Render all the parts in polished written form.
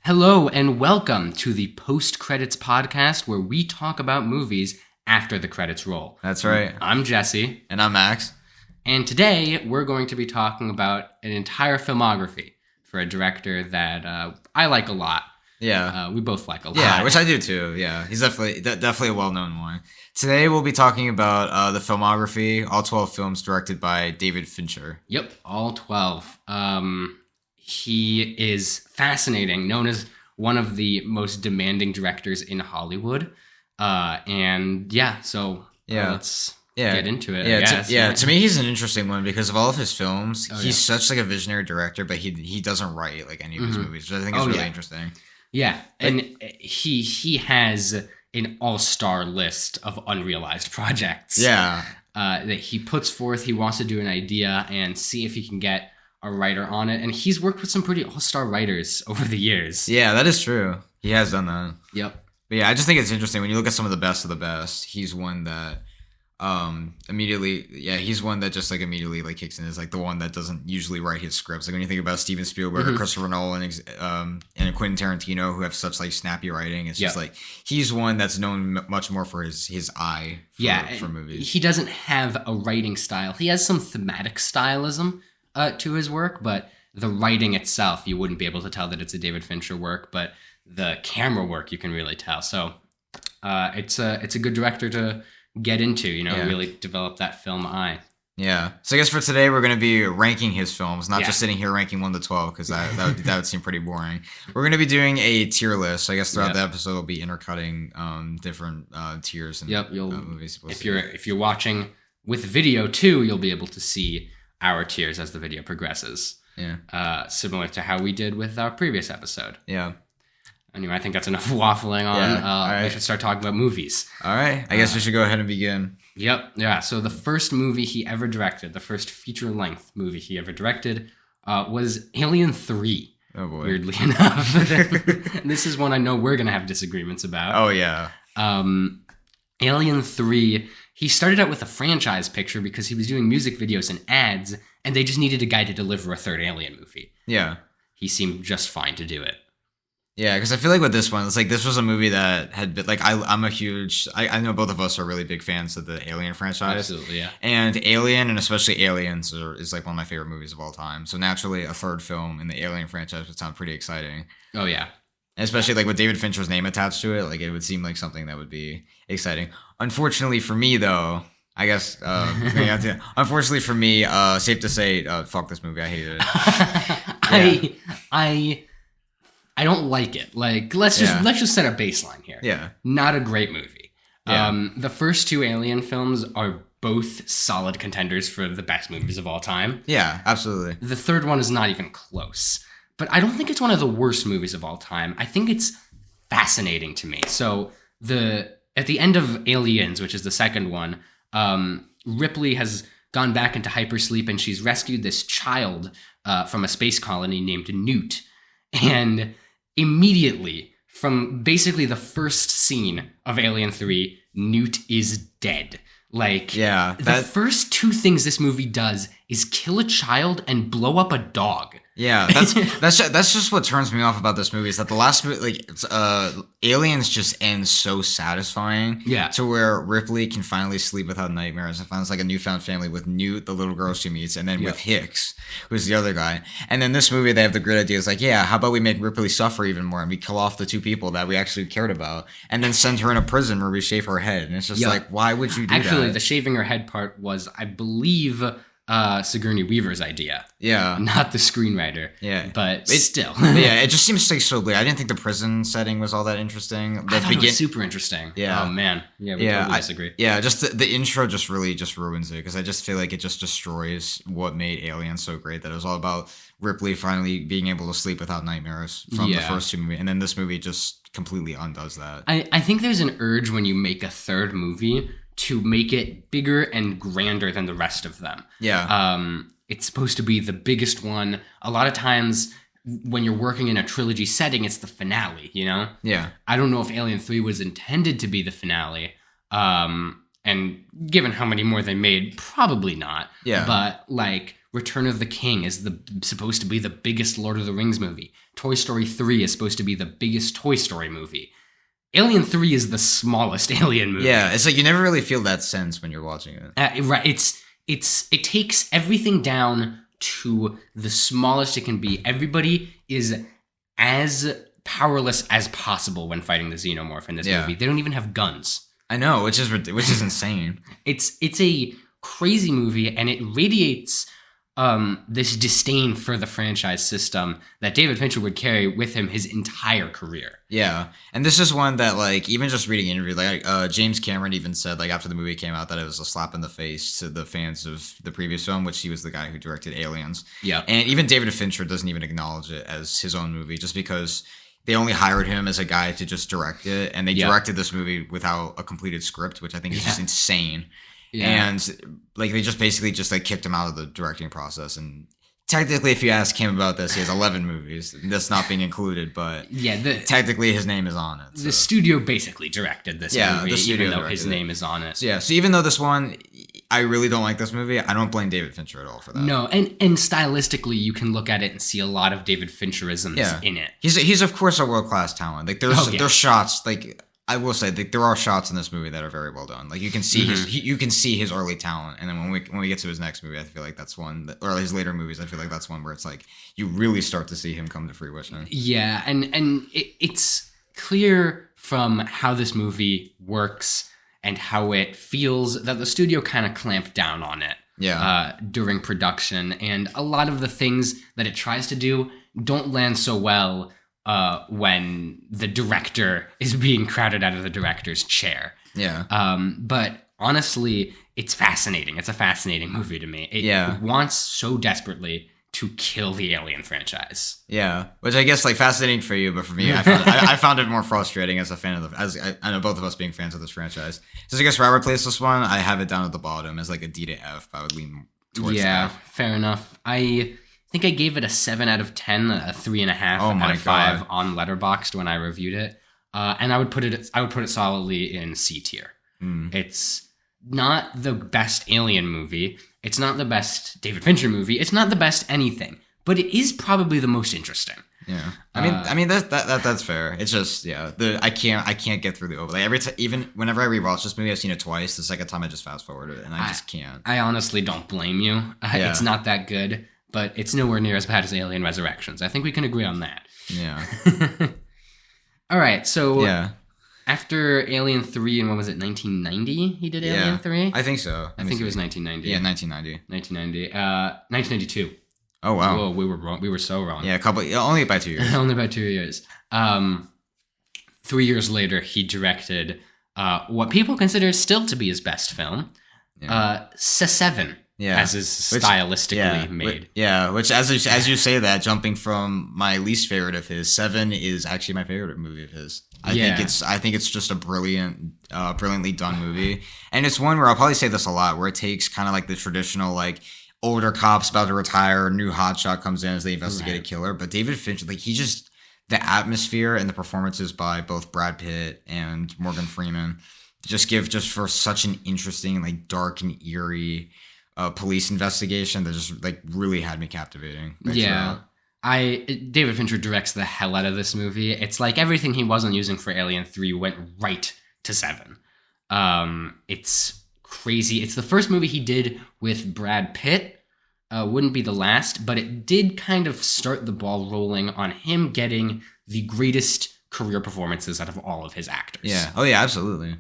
Hello and welcome to the Post Credits Podcast, where we talk about movies after the credits roll. That's right. I'm Jesse. And I'm Max. And today we're going to be talking about an entire filmography for a director that I like a lot. Yeah. We both like a lot. Yeah, which I do too. Yeah, he's definitely a well-known one. Today we'll be talking about the filmography, all 12 films directed by David Fincher. Yep, all 12. He is fascinating, known as one of the most demanding directors in Hollywood. Let's get into it. To me, he's an interesting one because of all of his films. He's such like a visionary director, but he doesn't write like any of his movies, which I think is really interesting. Yeah, and he has an all-star list of unrealized projects. Yeah, that he puts forth. He wants to do an idea and see if he can get a writer on it, and he's worked with some pretty all-star writers over the years. Yeah, that is true. He has done that. Yep. But yeah, I just think it's interesting when you look at some of the best. He's one that he's one that just like immediately like kicks in as like the one that doesn't usually write his scripts. Like when you think about Steven Spielberg or Christopher Nolan and Quentin Tarantino, who have such like snappy writing, it's just like he's one that's known much more for his eye for movies. He doesn't have a writing style. He has some thematic stylism to his work, but the writing itself, you wouldn't be able to tell that it's a David Fincher work, but the camera work you can really tell. So it's a good director to get into, really develop that film eye. Yeah. So I guess for today we're going to be ranking his films, not just sitting here ranking 1 to 12, because that would seem pretty boring. We're going to be doing a tier list. So I guess throughout the episode we'll be intercutting different tiers and movies. If you're watching with video too, you'll be able to see our tiers as the video progresses. Yeah. Similar to how we did with our previous episode. Yeah. Anyway, I think that's enough waffling on. Right. We should start talking about movies. All right. I guess we should go ahead and begin. Yep. Yeah. So the first movie he ever directed, the first feature-length movie he ever directed, was Alien 3. Oh, boy. Weirdly enough. And this is one I know we're going to have disagreements about. Oh, yeah. Alien 3, he started out with a franchise picture because he was doing music videos and ads, and they just needed a guy to deliver a third Alien movie. Yeah. He seemed just fine to do it. Yeah, because I feel like with this one, it's like this was a movie that had been like I'm a huge. I know both of us are really big fans of the Alien franchise. Absolutely, yeah. And Alien, and especially Aliens, is like one of my favorite movies of all time. So naturally, a third film in the Alien franchise would sound pretty exciting. Oh yeah. And especially like with David Fincher's name attached to it, like it would seem like something that would be exciting. Unfortunately for me, though, I guess. Unfortunately for me, safe to say, fuck this movie. I hated it. I don't like it. Like let's just set a baseline here. Yeah. Not a great movie. Yeah. The first two Alien films are both solid contenders for the best movies of all time. Yeah, absolutely. The third one is not even close. But I don't think it's one of the worst movies of all time. I think it's fascinating to me. So at the end of Aliens, which is the second one, Ripley has gone back into hypersleep and she's rescued this child from a space colony named Newt. And immediately, from basically the first scene of Alien 3, Newt is dead. Like, the first two things this movie does is kill a child and blow up a dog. Yeah, that's just what turns me off about this movie is that the last movie, Aliens just ends so satisfying. Yeah. To where Ripley can finally sleep without nightmares and finds like a newfound family with Newt, the little girl she meets, and then with Hicks, who's the other guy. And then this movie, they have the great idea. It's like, how about we make Ripley suffer even more and we kill off the two people that we actually cared about and then send her in a prison where we shave her head. And it's just like, why would you do that? Actually, the shaving her head part was, I believe, Sigourney Weaver's idea. Yeah. Not the screenwriter. Yeah. But still. It just seems like so weird. I didn't think the prison setting was all that interesting. I thought it was super interesting. Yeah. Oh, man. Yeah, we totally disagree. Just the intro just really just ruins it because I just feel like it just destroys what made Alien so great. That it was all about Ripley finally being able to sleep without nightmares from the first two movies. And then this movie just completely undoes that. I think there's an urge when you make a third movie to make it bigger and grander than the rest of them. Yeah. It's supposed to be the biggest one. A lot of times when you're working in a trilogy setting, it's the finale, Yeah. I don't know if Alien 3 was intended to be the finale. And given how many more they made, probably not. Yeah. But like Return of the King is supposed to be the biggest Lord of the Rings movie. Toy Story 3 is supposed to be the biggest Toy Story movie. Alien 3 is the smallest Alien movie. Yeah, it's like you never really feel that sense when you're watching it. Right. It takes everything down to the smallest it can be. Everybody is as powerless as possible when fighting the xenomorph in this movie. They don't even have guns. I know, which is insane. It's a crazy movie, and it radiates this disdain for the franchise system that David Fincher would carry with him his entire career. Yeah, and this is one that, like, even just reading interviews, like James Cameron even said, like, after the movie came out, that it was a slap in the face to the fans of the previous film, which he was the guy who directed Aliens. Yeah, and even David Fincher doesn't even acknowledge it as his own movie, just because they only hired him as a guy to just direct it, and they directed this movie without a completed script, which I think is just insane. Yeah. And like they just basically just like kicked him out of the directing process. And technically, if you ask him about this, he has 11 movies. That's not being included, but technically his name is on it. So. The studio basically directed this movie, even though his name is on it. So even though this one, I really don't like this movie, I don't blame David Fincher at all for that. No, and stylistically, you can look at it and see a lot of David Fincherisms in it. He's of course a world-class talent. Like there's shots like. I will say that there are shots in this movie that are very well done. Like you can see his early talent, and then when we get to his next movie, I feel like that's one, or his later movies, I feel like that's one where it's like you really start to see him come to fruition. Yeah, and it's clear from how this movie works and how it feels that the studio kind of clamped down on it. During production, and a lot of the things that it tries to do don't land so well. When the director is being crowded out of the director's chair. Yeah. But honestly, it's fascinating. It's a fascinating movie to me. It wants so desperately to kill the Alien franchise. Yeah, which I guess like fascinating for you, but for me, I found it more frustrating as a fan of I know both of us being fans of this franchise. So I guess where I would place this one, I have it down at the bottom as like a D to F. I would lean towards F. Fair enough. I think I gave it a 7 out of 10, a 3.5 out of 5 on Letterboxd when I reviewed it, and I would put it solidly in C tier. It's not the best Alien movie. It's not the best David Fincher movie. It's not the best anything, but it is probably the most interesting. Yeah, I mean that's fair. It's just I can't get through the overlay every time. Even whenever I rewatch this movie, I've seen it twice. The second time I just fast forward it, and I just can't. I honestly don't blame you. It's not that good. But it's nowhere near as bad as Alien Resurrections. I think we can agree on that. Yeah. All right, so after Alien 3, and what was it, 1990 he did Alien 3? I think so. I think it was 1990. Yeah, 1990. 1992. Oh, wow. Whoa, we were wrong. We were so wrong. Yeah, only by 2 years. Only by 2 years. 3 years later, he directed what people consider still to be his best film, C7. As is stylistically made. Which as you say that, jumping from my least favorite of his, 7 is actually my favorite movie of his. I think it's just a brilliantly done movie. And it's one where I'll probably say this a lot, where it takes kind of like the traditional like older cops about to retire, new hotshot comes in as they investigate a killer. But David Fincher, like the atmosphere and the performances by both Brad Pitt and Morgan Freeman just for such an interesting, like dark and eerie police investigation that just like really had me captivating. David Fincher directs the hell out of this movie. It's like everything he wasn't using for Alien 3 went right to 7. It's crazy. It's the first movie he did with Brad Pitt. Wouldn't be the last, but it did kind of start the ball rolling on him getting the greatest career performances out of all of his actors. Yeah. Oh yeah, absolutely.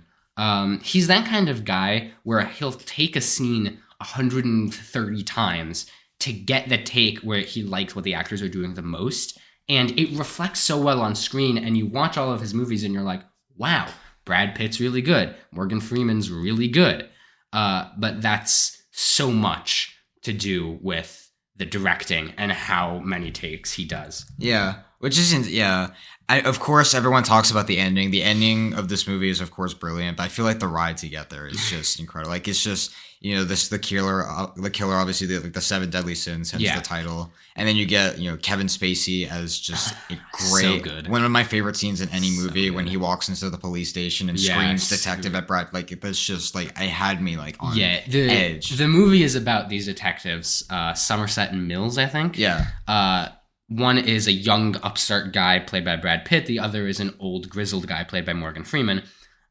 He's that kind of guy where he'll take a scene 130 times to get the take where he likes what the actors are doing the most, and it reflects so well on screen, and you watch all of his movies and you're like, wow, Brad Pitt's really good, Morgan Freeman's really good, but that's so much to do with the directing and how many takes he does. Yeah. Which isn't, yeah. Of course, everyone talks about the ending. The ending of this movie is, of course, brilliant. But I feel like the ride to get there is just incredible. Like, it's just, the killer, obviously, the seven deadly sins, hence the title. And then you get, Kevin Spacey as just a great, so good. One of my favorite scenes in any movie when he walks into the police station and screams detective at Brad. Like, that's just, like, I had me, like, on edge. The movie is about these detectives, Somerset and Mills, I think. Yeah. One is a young upstart guy played by Brad Pitt. The other is an old grizzled guy played by Morgan Freeman.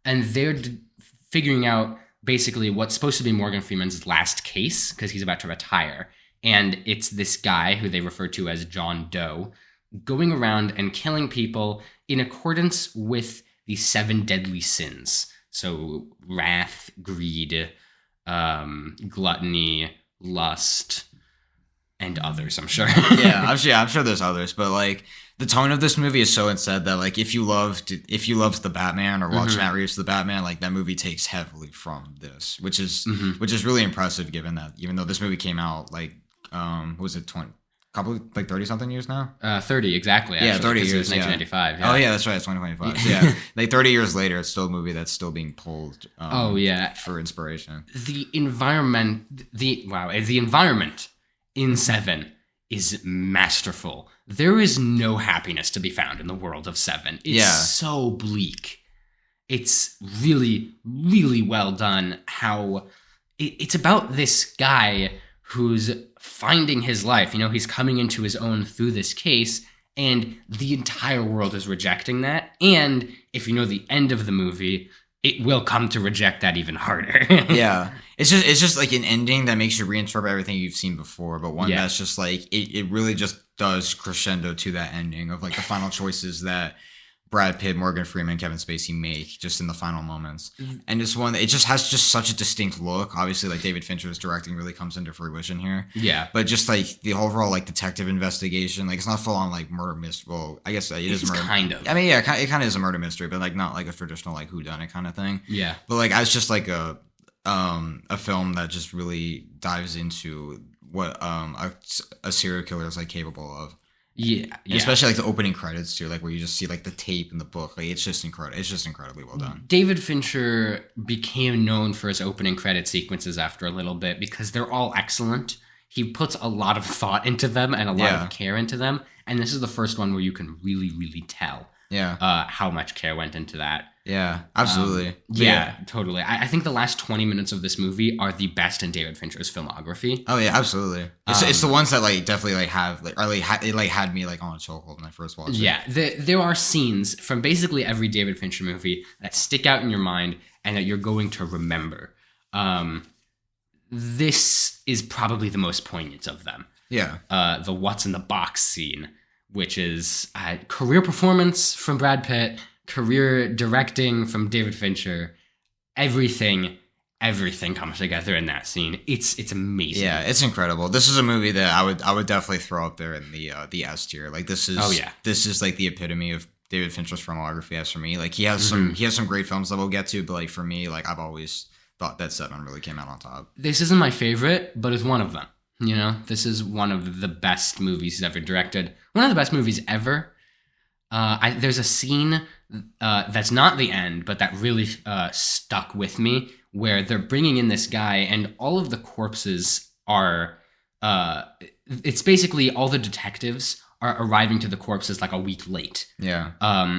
And they're figuring out basically what's supposed to be Morgan Freeman's last case because he's about to retire. And it's this guy who they refer to as John Doe going around and killing people in accordance with the seven deadly sins. So wrath, greed, gluttony, lust, and others, I'm sure. I'm sure there's others, but like the tone of this movie is so instead that like if you loved the Batman or watched Matt Reeves' The Batman, like that movie takes heavily from this, which is really impressive given that even though this movie came out like was it 30 something years now? 30 exactly. Actually, 30 years. 1995. Yeah. Oh yeah, that's right. It's 2025. So, yeah, like 30 years later, it's still a movie that's still being pulled. For inspiration. The environment in Seven is masterful. There is no happiness to be found in the world of Seven. It's so bleak. It's really, really well done. How it's about this guy who's finding his life. He's coming into his own through this case, and the entire world is rejecting that. And if you know the end of the movie, it will come to reject that even harder. Yeah. It's just like an ending that makes you reinterpret everything you've seen before, but one that's just like it really just does crescendo to that ending of like the final choices that Brad Pitt, Morgan Freeman, Kevin Spacey make just in the final moments. And it's one that it just has just such a distinct look. Obviously, like David Fincher's directing really comes into fruition here. Yeah. But just like the overall like detective investigation, like it's not full on like murder mystery. Well, I guess it is murder. Kind of. I mean, yeah, it kind of is a murder mystery, but like not like a traditional like whodunit kind of thing. Yeah. But like it's just like a film that just really dives into what a serial killer is like capable of. Yeah. Especially like the opening credits too, like where you just see like the tape in the book. Like it's just incredible. It's just incredibly well done. David Fincher became known for his opening credit sequences after a little bit because they're all excellent. He puts a lot of thought into them and a lot of care into them. And this is the first one where you can really, really tell how much care went into that. Yeah, absolutely. Totally. I think the last 20 minutes of this movie are the best in David Fincher's filmography. Oh yeah, absolutely. It's the ones that like definitely like have like or like it like had me like on a chokehold when I first watched it. Yeah, there are scenes from basically every David Fincher movie that stick out in your mind and that you're going to remember. This is probably the most poignant of them. Yeah. The what's in the box scene, which is career performance from Brad Pitt, career directing from David Fincher. Everything comes together in that scene. It's amazing. Yeah, it's incredible. This is a movie that I would definitely throw up there in the S tier. Like this is this is like the epitome of David Fincher's filmography as for me. Like he has some great films that we'll get to, but like for me, like I've always thought that Seven really came out on top. This isn't my favorite, but it's one of them. This is one of the best movies he's ever directed. One of the best movies ever. There's a scene that's not the end, but that really stuck with me, where they're bringing in this guy, and all of the corpses are. It's basically all the detectives are arriving to the corpses like a week late. Yeah.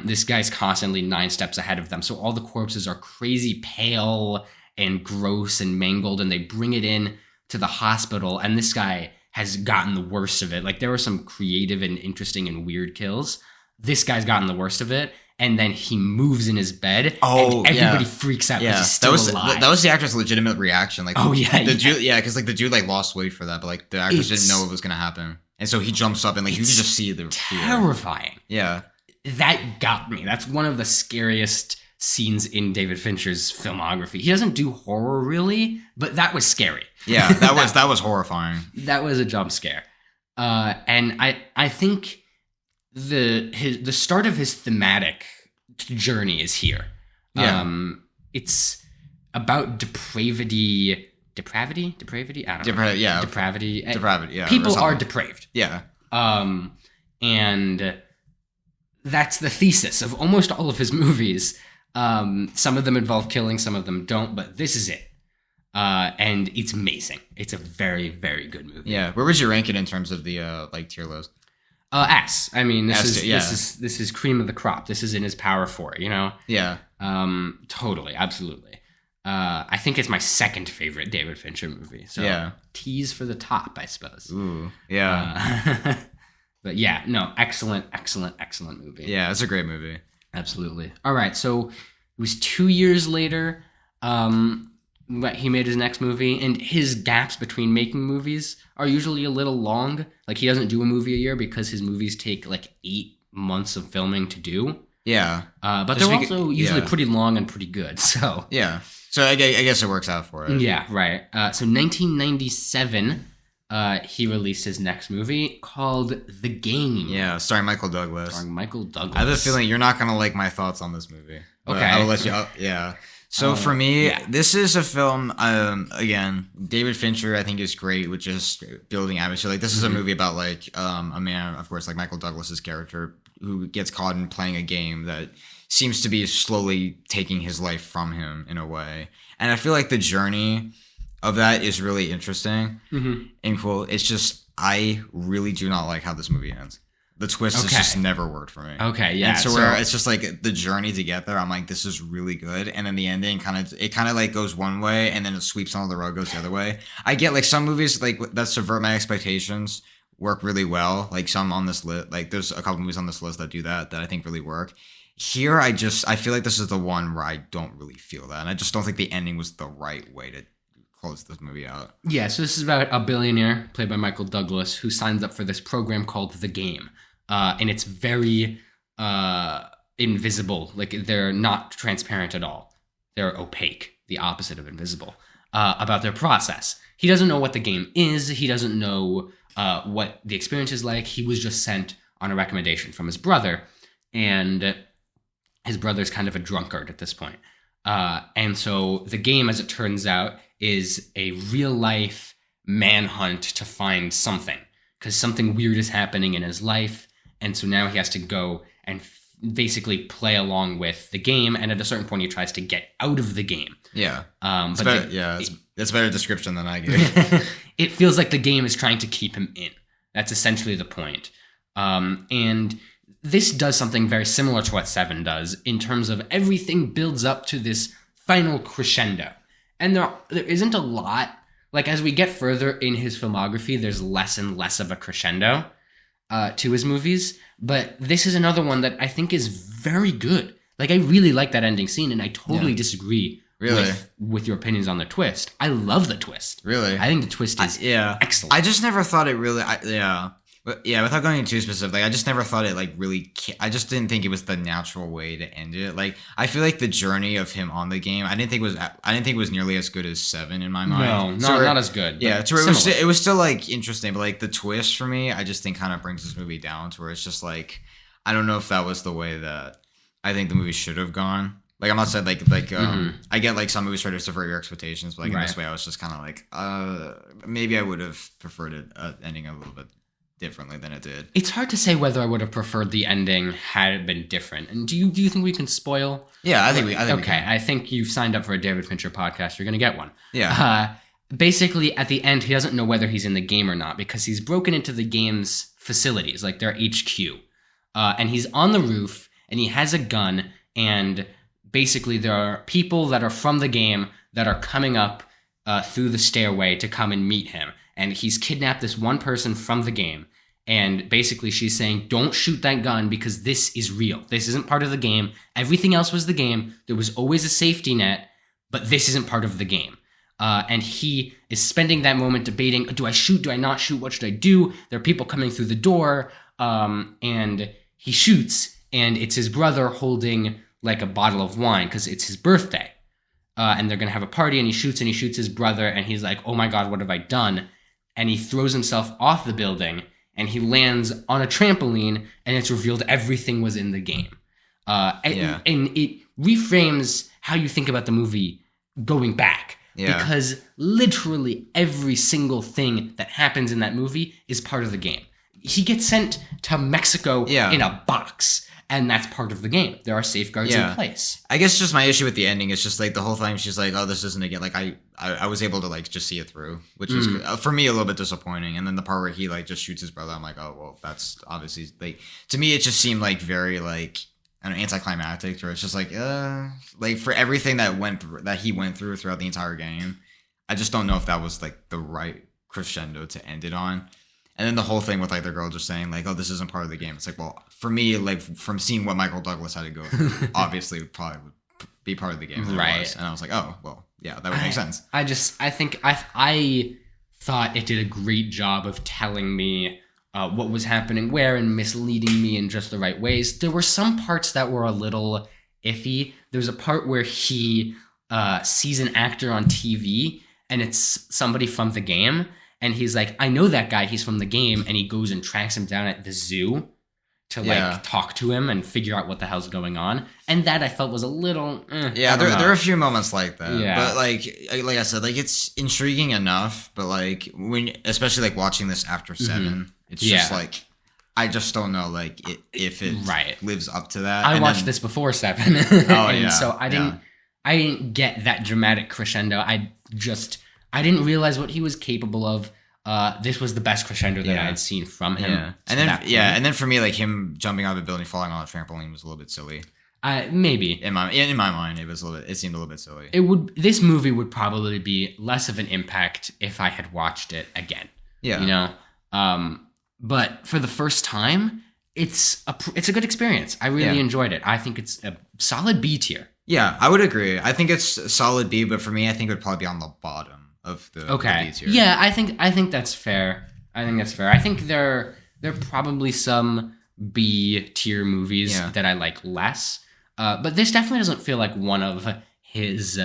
This guy's constantly 9 steps ahead of them, so all the corpses are crazy pale and gross and mangled, and they bring it in to the hospital, and this guy has gotten the worst of it. Like, there were some creative and interesting and weird kills. This guy's gotten the worst of it, and then he moves in his bed, and everybody freaks out because he's still alive. That was the actor's legitimate reaction. Like, because like the dude like lost weight for that, but like the actors didn't know what was gonna happen, and so he jumps up and like you can just see the terrifying. Yeah, that got me. That's one of the scariest scenes in David Fincher's filmography. He doesn't do horror really, but that was scary. Yeah, that was horrifying. That was a jump scare. And I think the start of his thematic journey is here. Yeah. It's about depravity. I don't know. Depravity. Depravity, yeah. People are depraved. Yeah. And that's the thesis of almost all of his movies. Some of them involve killing, some of them don't, but this is it. And it's amazing. It's a very, very good movie. Yeah. Where was your ranking in terms of the tier list? S. I mean, this S, is cream of the crop. This is in his power for it, you know? Yeah. Totally, absolutely. I think it's my second favorite David Fincher movie. So yeah. Tease for the top, I suppose. Ooh. Yeah. But yeah, no, excellent movie. Yeah, it's a great movie. Absolutely. All right, so it was 2 years later he made his next movie, and his gaps between making movies are usually a little long. Like, he doesn't do a movie a year because his movies take like 8 months of filming to do. Yeah. But they're also usually pretty long and pretty good, so. Yeah. So I guess it works out for it. Yeah, right. So 1997, he released his next movie called The Game. Yeah, starring Michael Douglas. I have a feeling you're not going to like my thoughts on this movie. Okay. I will let you... yeah. So for me, this is a film, again, David Fincher, I think, is great with just building atmosphere. Like, this is a movie about, like, a man, of course, like Michael Douglas's character, who gets caught in playing a game that seems to be slowly taking his life from him in a way. And I feel like the journey of that is really interesting and cool. It's just, I really do not like how this movie ends. The twist has just never worked for me. Okay, yeah. And so where it's just like the journey to get there, I'm like, this is really good. And then the ending kind of like goes one way and then it sweeps under the rug, goes the other way. I get like some movies like that subvert my expectations work really well. Like some on this list, like there's a couple movies on this list that do that I think really work. Here, I feel like this is the one where I don't really feel that. And I just don't think the ending was the right way to close this movie out. Yeah, so this is about a billionaire played by Michael Douglas who signs up for this program called The Game. And it's very invisible. Like, they're not transparent at all. They're opaque, the opposite of invisible, about their process. He doesn't know what the game is. He doesn't know what the experience is like. He was just sent on a recommendation from his brother. And his brother's kind of a drunkard at this point. And so the game, as it turns out, is a real-life manhunt to find something. Because something weird is happening in his life. And so now he has to go and basically play along with the game. And at a certain point, he tries to get out of the game. Yeah. It's a better description than I gave. It feels like the game is trying to keep him in. That's essentially the point. And this does something very similar to what Seven does in terms of everything builds up to this final crescendo. And there isn't a lot. Like, as we get further in his filmography, there's less and less of a crescendo to his movies, but this is another one that I think is very good. Like, I really like that ending scene, and I totally disagree with your opinions on the twist. I love the twist. Really? I think the twist is excellent. I just never thought it really... without going into too specific, I just never thought it like really... I just didn't think it was the natural way to end it. Like, I feel like the journey of him on the game, I didn't think it was nearly as good as Seven in my mind. No, not as good. Yeah, it was still like interesting, but like the twist for me, I just think kind of brings this movie down to where it's just like, I don't know if that was the way that I think the movie should have gone. Like, I'm not saying I get like some movies try to subvert your expectations, but like in this way, I was just kind of like, maybe I would have preferred it ending a little bit differently than it did. It's hard to say whether I would have preferred the ending had it been different. And do you think we can spoil? Yeah, I think we can. I think you've signed up for a David Fincher podcast. You're going to get one. Yeah. Basically, at the end, he doesn't know whether he's in the game or not because he's broken into the game's facilities, like their HQ. And he's on the roof, and he has a gun, and basically there are people that are from the game that are coming up through the stairway to come and meet him. And he's kidnapped this one person from the game. And basically she's saying, don't shoot that gun because this is real. This isn't part of the game. Everything else was the game. There was always a safety net, but this isn't part of the game. And he is spending that moment debating, do I shoot? Do I not shoot? What should I do? There are people coming through the door. And he shoots, and it's his brother holding like a bottle of wine because it's his birthday. And they're going to have a party, and he shoots his brother, and he's like, oh my God, what have I done? And he throws himself off the building, and he lands on a trampoline, and it's revealed everything was in the game. And it reframes how you think about the movie going back. Yeah. Because literally every single thing that happens in that movie is part of the game. He gets sent to Mexico in a box. And that's part of the game. There are safeguards in place. I guess just my issue with the ending is just like the whole time she's like, oh, this isn't again. Like I was able to like just see it through, which was for me a little bit disappointing. And then the part where he like just shoots his brother, I'm like, oh, well, that's obviously like, to me, it just seemed like very like, I don't know, anticlimactic, or it's just like for everything that he went through throughout the entire game. I just don't know if that was like the right crescendo to end it on. And then the whole thing with like the girl just saying like, oh, this isn't part of the game. It's like, well, for me, like from seeing what Michael Douglas had to go through, obviously it would probably be part of the game. Right. And I was like, oh, well, yeah, that would make sense. I think I thought it did a great job of telling me what was happening where and misleading me in just the right ways. There were some parts that were a little iffy. There was a part where he sees an actor on TV and it's somebody from the game. And he's like, I know that guy. He's from the game. And he goes and tracks him down at the zoo to like talk to him and figure out what the hell's going on. And that I felt was a little. There are a few moments like that. Yeah. But like I said, like it's intriguing enough. But like especially like watching this after 7, it's just like I just don't know like if it lives up to that. I watched this before 7. So I didn't get that dramatic crescendo. I didn't realize what he was capable of. This was the best crescendo that I had seen from him. Yeah. And then for me, like him jumping out of a building, falling on a trampoline was a little bit silly. Maybe in my mind, it seemed a little bit silly. This movie would probably be less of an impact if I had watched it again. Yeah, you know. But for the first time, it's a good experience. I really enjoyed it. I think it's a solid B tier. Yeah, I would agree. I think it's a solid B, but for me, I think it would probably be on the bottom of the B tier. Yeah, I think that's fair. I think there are probably some B tier movies that I like less. But this definitely doesn't feel like one of his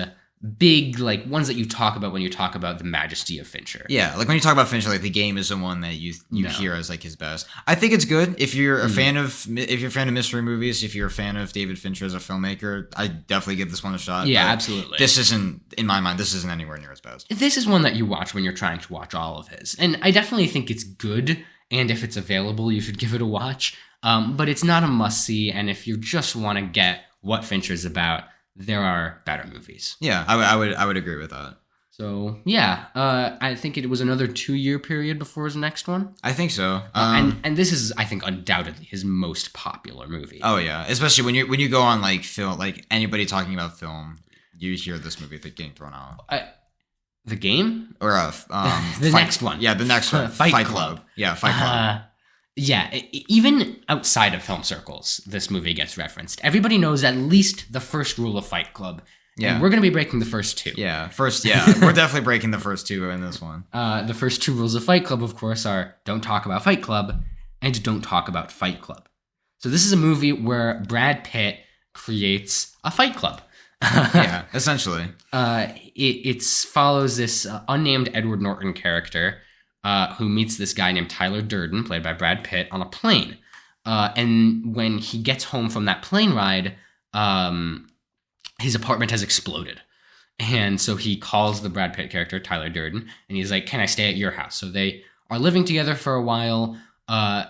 big like ones that you talk about when you talk about the majesty of Fincher. Yeah, like when you talk about Fincher, like the game is the one that you hear as like his best. I think it's good if you're a fan of mystery movies, if you're a fan of David Fincher as a filmmaker. I definitely give this one a shot. Yeah, absolutely. This isn't, in my mind, this isn't anywhere near his best. This is one that you watch when you're trying to watch all of his, and I definitely think it's good. And if it's available, you should give it a watch. But it's not a must see. And if you just want to get what Fincher's about, there are better movies. Yeah, I would agree with that. So yeah, I think it was another 2-year period before his next one. I think so. And this is, I think, undoubtedly his most popular movie. Oh yeah, especially when you go on like film, like anybody talking about film, you hear this movie getting thrown out. The Game or next one. Yeah, the next one. Fight Club. Yeah, Fight Club. Even outside of film circles, this movie gets referenced. Everybody knows at least the first rule of Fight Club. Yeah. And we're going to be breaking the first 2. Yeah, we're definitely breaking the first 2 in this one. The first 2 rules of Fight Club, of course, are don't talk about Fight Club and don't talk about Fight Club. So this is a movie where Brad Pitt creates a fight club. Yeah, essentially. It follows this unnamed Edward Norton character who meets this guy named Tyler Durden, played by Brad Pitt, on a plane. And when he gets home from that plane ride, his apartment has exploded. And so he calls the Brad Pitt character, Tyler Durden, and he's like, can I stay at your house? So they are living together for a while.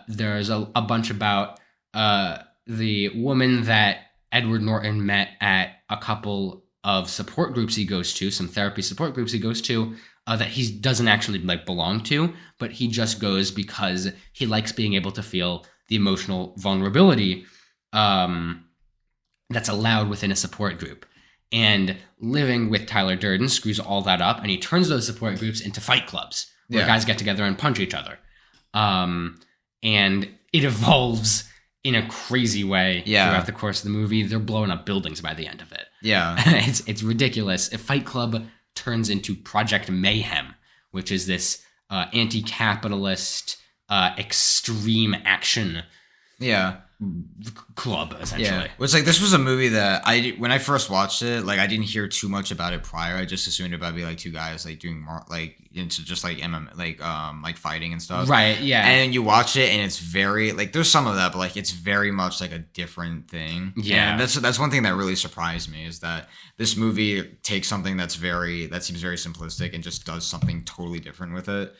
There's a bunch about the woman that Edward Norton met at a couple of support groups he goes to, some therapy support groups he goes to, that he doesn't actually like belong to, but he just goes because he likes being able to feel the emotional vulnerability that's allowed within a support group. And living with Tyler Durden screws all that up, and he turns those support groups into fight clubs where guys get together and punch each other. And it evolves in a crazy way throughout the course of the movie. They're blowing up buildings by the end of it. Yeah. It's ridiculous. A Fight Club turns into Project Mayhem, which is this anti-capitalist extreme action club, essentially. Yeah. Which, like, this was a movie that when I first watched it, like, I didn't hear too much about it prior. I just assumed it would be like 2 guys like doing more like into just like MMA, like fighting and stuff. Right. Yeah. And you watch it, and it's very like there's some of that, but like it's very much like a different thing. Yeah. And that's one thing that really surprised me is that this movie takes something that seems very simplistic and just does something totally different with it.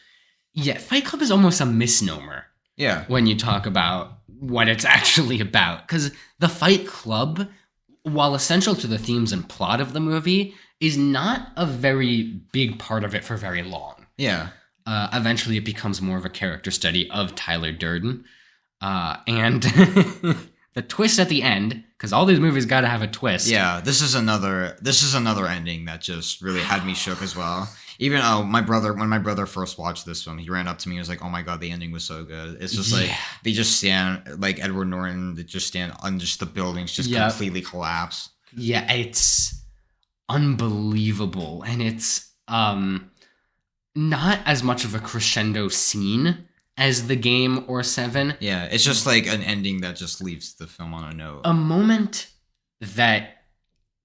Yeah, Fight Club is almost a misnomer. Yeah. when you talk about what it's actually about. Because the Fight Club, while essential to the themes and plot of the movie, is not a very big part of it for very long. Yeah. Eventually, it becomes more of a character study of Tyler Durden. And the twist at the end, because all these movies got to have a twist. Yeah, this is another ending that just really had me shook as well. Even when my brother first watched this film, he ran up to me and was like, "Oh my god, the ending was so good." It's just like they just stand like Edward Norton, they just stand on just the buildings just completely collapse. Yeah, it's unbelievable, and it's not as much of a crescendo scene as The Game or Seven. Yeah, it's just like an ending that just leaves the film on a note. A moment that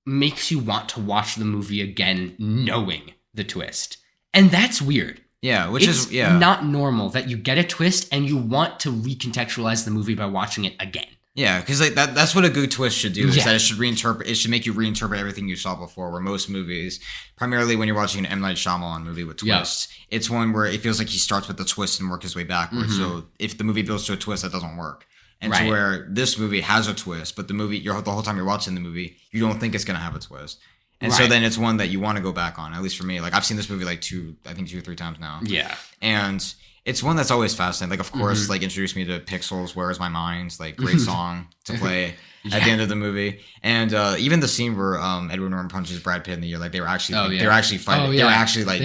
makes you want to watch the movie again knowing the twist. And that's weird. Yeah, It's not normal that you get a twist and you want to recontextualize the movie by watching it again. Yeah, because like that's what a good twist should do, is that it should make you reinterpret everything you saw before, where most movies, primarily when you're watching an M. Night Shyamalan movie with twists, it's one where it feels like he starts with the twist and works his way backwards. So if the movie builds to a twist, that doesn't work. And so where this movie has a twist, but the movie, the whole time you're watching the movie, you don't think it's going to have a twist. And so then it's one that you want to go back on, at least for me. Like, I've seen this movie like two or three times now. Yeah. And it's one that's always fascinating. Like, of course, like, introduced me to Pixels, Where Is My Mind? Like, great song to play at the end of the movie. And even the scene where Edward Norton punches Brad Pitt in the ear, like, they were actually fighting. They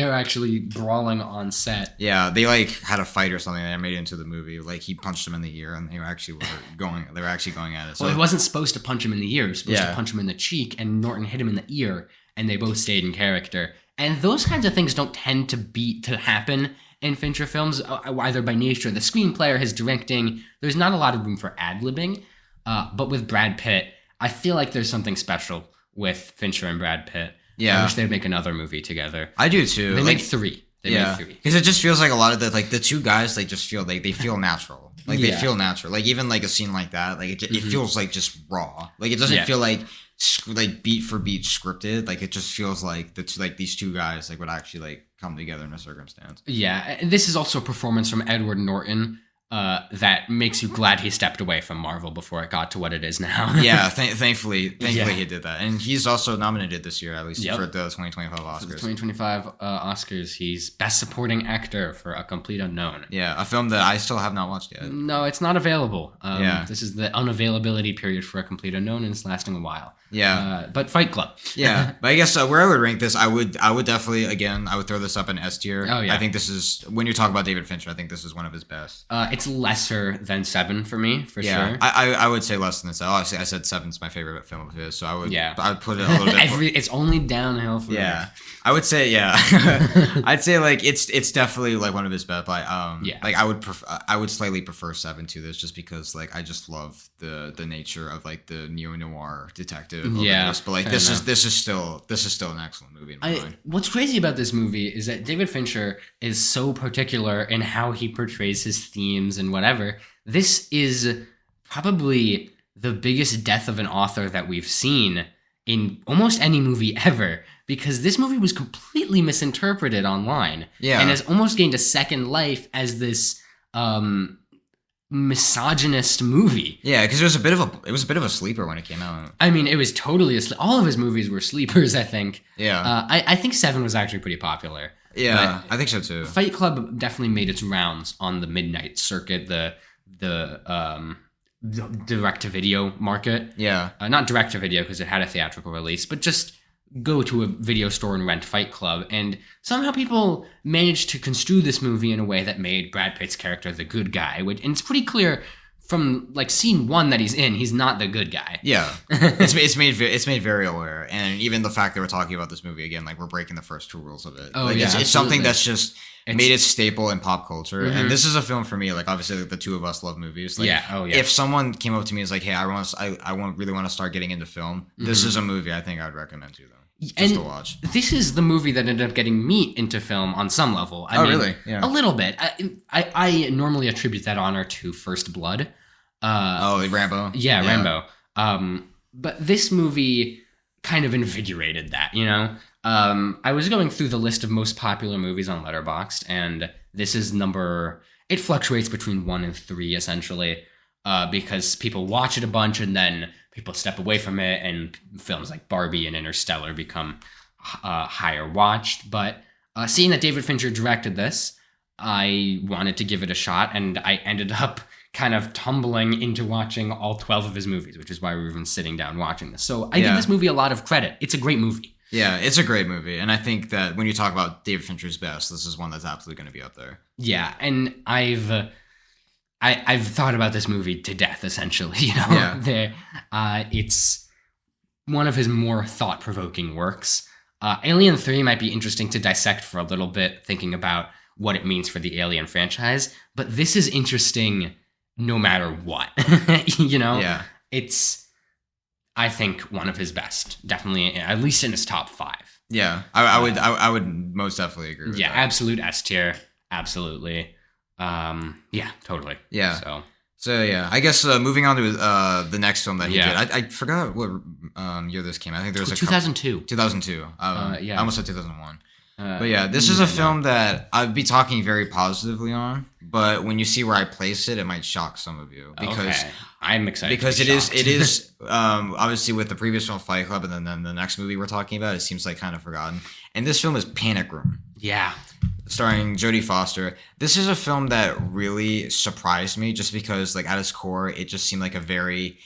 were actually brawling on set. Yeah, they like had a fight or something that made it into the movie. Like, he punched him in the ear, and they were actually going at it. So, well, he wasn't supposed to punch him in the ear. He was supposed to punch him in the cheek, and Norton hit him in the ear, and they both stayed in character. And those kinds of things don't tend to happen in Fincher films, either by nature of the screenplay or his directing. There's not a lot of room for ad-libbing. But with Brad Pitt, I feel like there's something special with Fincher and Brad Pitt. Yeah. I wish they'd make another movie together. I do too. They made three. Because it just feels like a lot of the two guys, like, just feel like they feel natural. Like, they feel natural. Like, even like a scene like that, like, it feels like just raw. Like, it doesn't feel like beat for beat scripted. Like, it just feels like these two guys like would actually like come together in a circumstance. Yeah, and this is also a performance from Edward Norton that makes you glad he stepped away from Marvel before it got to what it is now. Yeah, thankfully he did that, and he's also nominated this year, at least for the 2025 Oscars. For the 2025 Oscars, he's Best Supporting Actor for A Complete Unknown. Yeah, a film that I still have not watched yet. No, it's not available. This is the unavailability period for A Complete Unknown, and it's lasting a while. Yeah, but Fight Club. Yeah, but I guess where I would rank this, I would definitely, again, I would throw this up in S tier. Oh yeah, I think this is, when you talk about David Fincher, I think this is one of his best. It's lesser than Seven for me, for sure. I would say less than Seven. Obviously, I said Seven's my favorite film of his, so I would put it a little bit. It's only downhill from there. I would say I'd say like it's definitely like one of his best. But like I would slightly prefer Seven to this, just because like I just love the nature of like the neo-noir detective. This. But like this is still an excellent movie in my mind. What's crazy about this movie is that David Fincher is so particular in how he portrays his themes and whatever. This is probably the biggest death of an author that we've seen in almost any movie ever, because this movie was completely misinterpreted online and has almost gained a second life as this misogynist movie. Yeah, because it was a bit of a sleeper when it came out. I mean, it was totally all of his movies were sleepers, I think. Yeah. I think Seven was actually pretty popular. Yeah, I think so too. Fight Club definitely made its rounds on the midnight circuit, the direct-to-video market. Yeah. Not direct-to-video because it had a theatrical release, but just go to a video store and rent Fight Club. And somehow people managed to construe this movie in a way that made Brad Pitt's character the good guy. And it's pretty clear from like scene one that he's not the good guy. Yeah. it's made very aware. And even the fact that we're talking about this movie again, like we're breaking the first two rules of it. Oh, like, yeah, it's something that's just made it staple in pop culture. Mm-hmm. And this is a film for me, like obviously like, the two of us love movies. Like, if someone came up to me and was like, hey, I really want to start getting into film, this is a movie I think I would recommend to them. Just to watch. This is the movie that ended up getting me into film on some level. I mean, really? Yeah. A little bit. I normally attribute that honor to First Blood. Rambo. Yeah, Rambo. But this movie kind of invigorated that, you know? I was going through the list of most popular movies on Letterboxd, and this is it fluctuates between 1 and 3 essentially, because people watch it a bunch and then people step away from it, and films like Barbie and Interstellar become higher watched. But seeing that David Fincher directed this, I wanted to give it a shot, and I ended up kind of tumbling into watching all 12 of his movies, which is why we were even sitting down watching this. So I give this movie a lot of credit. It's a great movie. Yeah, it's a great movie. And I think that when you talk about David Fincher's best, this is one that's absolutely going to be up there. Yeah, and I've thought about this movie to death, essentially. You know, it's one of his more thought-provoking works. Alien 3 might be interesting to dissect for a little bit, thinking about what it means for the Alien franchise. But this is interesting no matter what. You know? Yeah. It's, I think, one of his best. Definitely, at least in his top 5. Yeah, I would most definitely agree with that. Yeah, absolute S tier. Absolutely. Yeah, totally. Yeah. So yeah, I guess moving on to the next film that he did. I forgot what year this came out. I think there was 2002. 2002. Yeah. I almost said 2001. But yeah, this is a film that I'd be talking very positively on. But when you see where I place it, it might shock some of you because I'm excited. Because it is obviously with the previous film Fight Club, and then the next movie we're talking about, it seems like kind of forgotten. And this film is Panic Room. Yeah. Starring Jodie Foster. This is a film that really surprised me just because, like, at its core, it just seemed like a very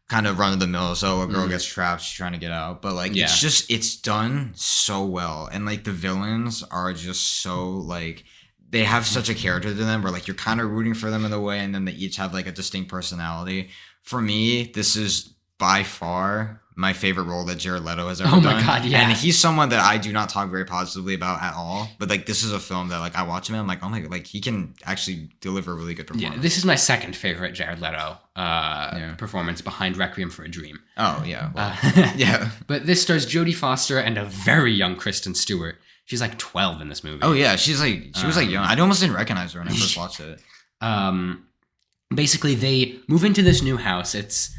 kind of run-of-the-mill. So a girl gets trapped, she's trying to get out. But, like, it's done so well. And, like, the villains are just so, like, they have such a character to them where, like, you're kind of rooting for them in a way, and then they each have, like, a distinct personality. For me, this is by far my favorite role that Jared Leto has ever done. Oh my God, yeah. And he's someone that I do not talk very positively about at all. But, like, this is a film that, like, I watch him and I'm like, oh my God, like, he can actually deliver a really good performance. Yeah, this is my second favorite Jared Leto performance behind Requiem for a Dream. Oh, yeah. Well, yeah. But this stars Jodie Foster and a very young Kristen Stewart. She's like 12 in this movie. Oh, yeah. She was like young. I almost didn't recognize her when I first watched it. Basically, they move into this new house. It's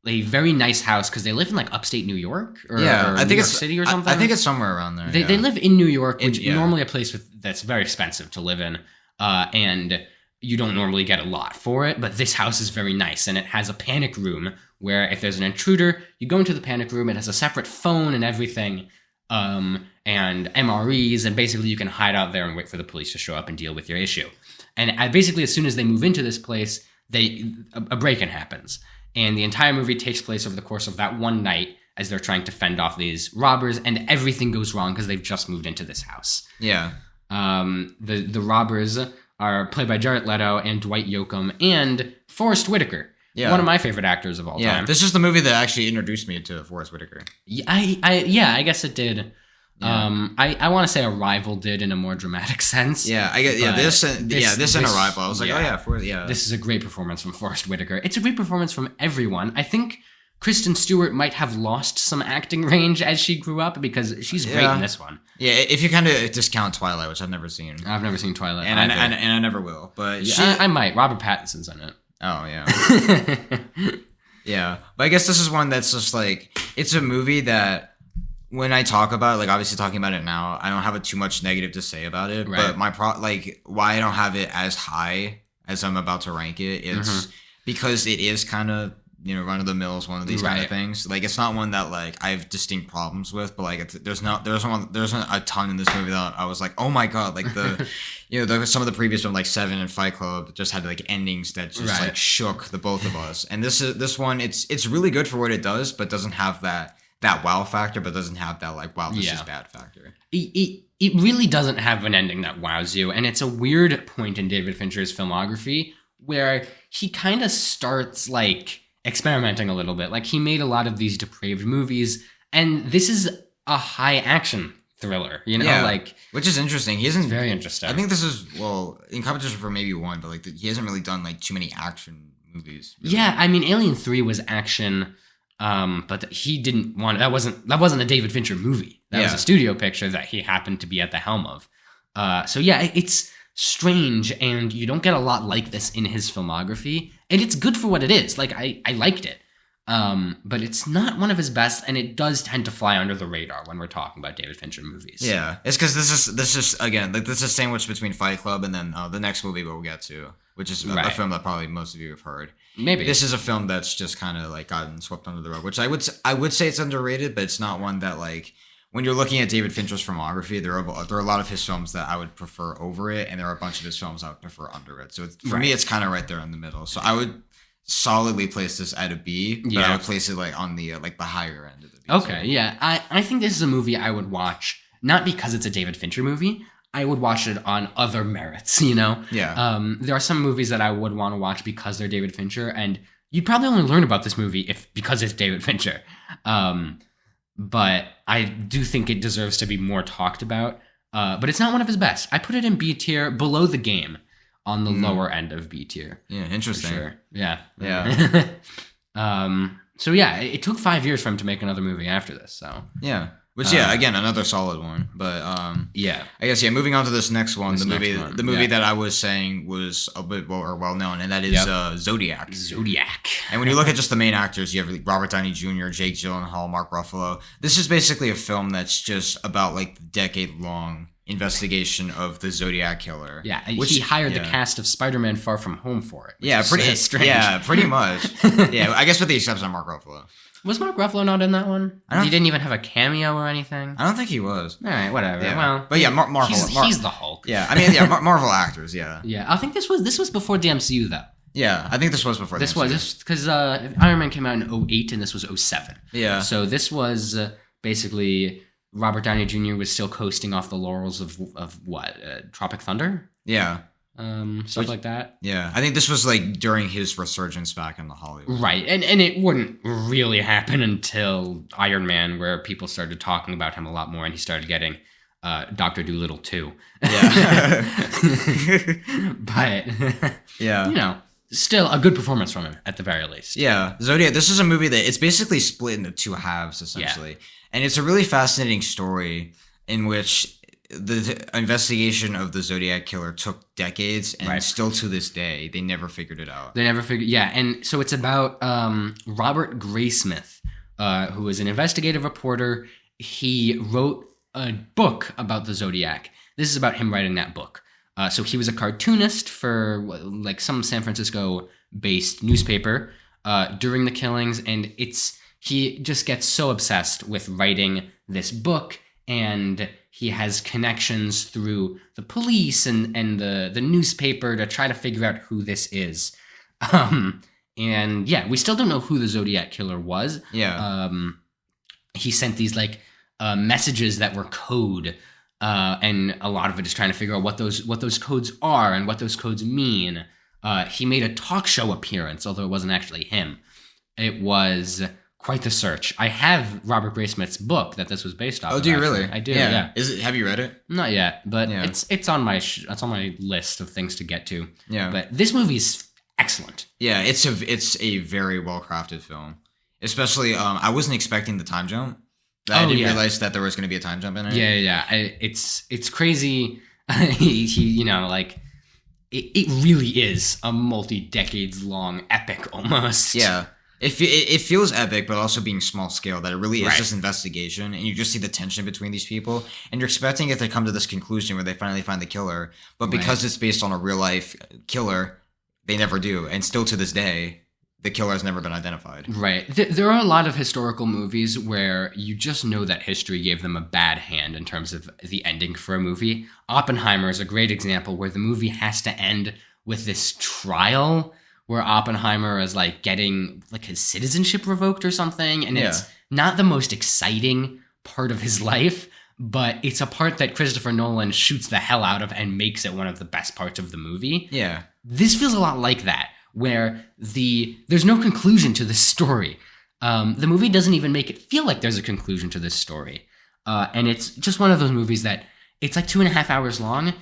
a very nice house because they live in like upstate New York or I think New York it's City or something. I think it's somewhere around there. They live in New York, which normally a place that's very expensive to live in, and you don't normally get a lot for it. But this house is very nice, and it has a panic room where if there's an intruder, you go into the panic room. It has a separate phone and everything, and MREs, and basically you can hide out there and wait for the police to show up and deal with your issue. And basically, as soon as they move into this place, a break-in happens. And the entire movie takes place over the course of that one night as they're trying to fend off these robbers, and everything goes wrong because they've just moved into this house. Yeah. The robbers are played by Jared Leto and Dwight Yoakam and Forrest Whitaker. Yeah. One of my favorite actors of all time. This is the movie that actually introduced me to Forrest Whitaker. Yeah, I guess it did. Yeah. I want to say Arrival did in a more dramatic sense. Yeah, I get this and Arrival. I was like, This is a great performance from Forrest Whitaker. It's a great performance from everyone. I think Kristen Stewart might have lost some acting range as she grew up because she's great in this one. Yeah, if you kind of discount Twilight, which I've never seen. I've never seen Twilight, and I never will. But I might. Robert Pattinson's in it. Oh yeah. Yeah, but I guess this is one that's just like it's a movie that. When I talk about it, like obviously talking about it now, I don't have too much negative to say about it. Right. But why I don't have it as high as I'm about to rank it is because it is kind of run of the mill is one of these kind of things. Like it's not one that like I have distinct problems with, but like there's not a ton in this movie that I was like, oh my God, like the some of the previous ones like Seven and Fight Club just had like endings that just like shook the both of us. And this one it's really good for what it does, but doesn't have that wow factor, but doesn't have that like wow this is bad factor. It really doesn't have an ending that wows you, and it's a weird point in David Fincher's filmography where he kind of starts like experimenting a little bit. Like he made a lot of these depraved movies, and this is a high action thriller, like which is interesting. He isn't very interesting. I think this is in competition for maybe one, but like he hasn't really done like too many action movies. Really. Yeah, I mean Alien 3 was action. But he didn't want that wasn't a David Fincher movie. That was a studio picture that he happened to be at the helm of. So it's strange, and you don't get a lot like this in his filmography, and it's good for what it is. Like I liked it. But it's not one of his best, and it does tend to fly under the radar when we're talking about David Fincher movies. Yeah, it's because this is again like this is a sandwich between Fight Club and then the next movie we'll get to, which is a film that probably most of you have heard. Maybe this is a film that's just kind of like gotten swept under the rug, which I would say it's underrated, but it's not one that like when you're looking at David Fincher's filmography, there are a lot of his films that I would prefer over it, and there are a bunch of his films I would prefer under it. So for me, it's kind of right there in the middle. So I would solidly place this at a B, but I would place it like on the the higher end of the B. Okay, yeah. I think this is a movie I would watch, not because it's a David Fincher movie. I would watch it on other merits, you know? Yeah. There are some movies that I would want to watch because they're David Fincher, and you'd probably only learn about this movie because it's David Fincher. But I do think it deserves to be more talked about. But it's not one of his best. I put it in B tier, below The Game, on the lower end of B tier. Yeah, interesting. Sure. Yeah. Yeah. So yeah, it took 5 years for him to make another movie after this. So yeah, which again another solid one. But yeah, I guess moving on to this next one, the movie that I was saying was a bit more well known, and that is Zodiac. Zodiac. And when you look at just the main actors, you have Robert Downey Jr., Jake Gyllenhaal, Mark Ruffalo. This is basically a film that's just about like the decade-long investigation of the Zodiac killer. Yeah, he hired the cast of Spider-Man: Far From Home for it. Yeah, pretty strange. Yeah, pretty much. Yeah, I guess with the exception of Mark Ruffalo. Was Mark Ruffalo not in that one? He didn't even have a cameo or anything. I don't think he was. All right, whatever. Yeah. Well, but yeah, Marvel. He's the Hulk. Yeah, I mean, Marvel actors. Yeah. Yeah, I think this was before the MCU though. Yeah, I think this was before. This was because Iron Man came out in 2008 and this was 2007. Yeah. So this was basically Robert Downey Jr. was still coasting off the laurels of what Tropic Thunder. Yeah. Stuff like that. Yeah, I think this was like during his resurgence back in the Hollywood. Right, and it wouldn't really happen until Iron Man, where people started talking about him a lot more, and he started getting Dr. Dolittle too. Yeah. But yeah, you know, still a good performance from him at the very least. Yeah, Zodiac. This is a movie that it's basically split into two halves essentially, and it's a really fascinating story in which the investigation of the Zodiac killer took decades, and still to this day, they never figured it out. Yeah, and so it's about Robert Graysmith, who is an investigative reporter. He wrote a book about the Zodiac. This is about him writing that book. So he was a cartoonist for like some San Francisco-based newspaper during the killings, and he just gets so obsessed with writing this book, and he has connections through the police and the newspaper to try to figure out who this is. And yeah, we still don't know who the Zodiac killer was. Yeah. He sent these like messages that were code, and a lot of it is trying to figure out what those codes are and what those codes mean. He made a talk show appearance, although it wasn't actually him. It was quite the search. I have Robert Graysmith's book that this was based off. Oh, do you really? I do. Yeah. Have you read it? Not yet, but it's on my list of things to get to. Yeah. But this movie is excellent. Yeah, it's a very well crafted film. Especially, I wasn't expecting the time jump. I didn't realize that there was going to be a time jump in it. Yeah. It's crazy. he like it really is a multi-decades long epic almost. Yeah. It feels epic, but also being small scale, that it really is this investigation, and you just see the tension between these people, and you're expecting it to come to this conclusion where they finally find the killer, but because it's based on a real life killer, they never do, and still to this day, the killer has never been identified. Right. There are a lot of historical movies where you just know that history gave them a bad hand in terms of the ending for a movie. Oppenheimer is a great example where the movie has to end with this trial where Oppenheimer is like getting like his citizenship revoked or something. And it's not the most exciting part of his life, but it's a part that Christopher Nolan shoots the hell out of and makes it one of the best parts of the movie. Yeah. This feels a lot like that, where there's no conclusion to this story. The movie doesn't even make it feel like there's a conclusion to this story. And it's just one of those movies that it's like 2.5 hours long.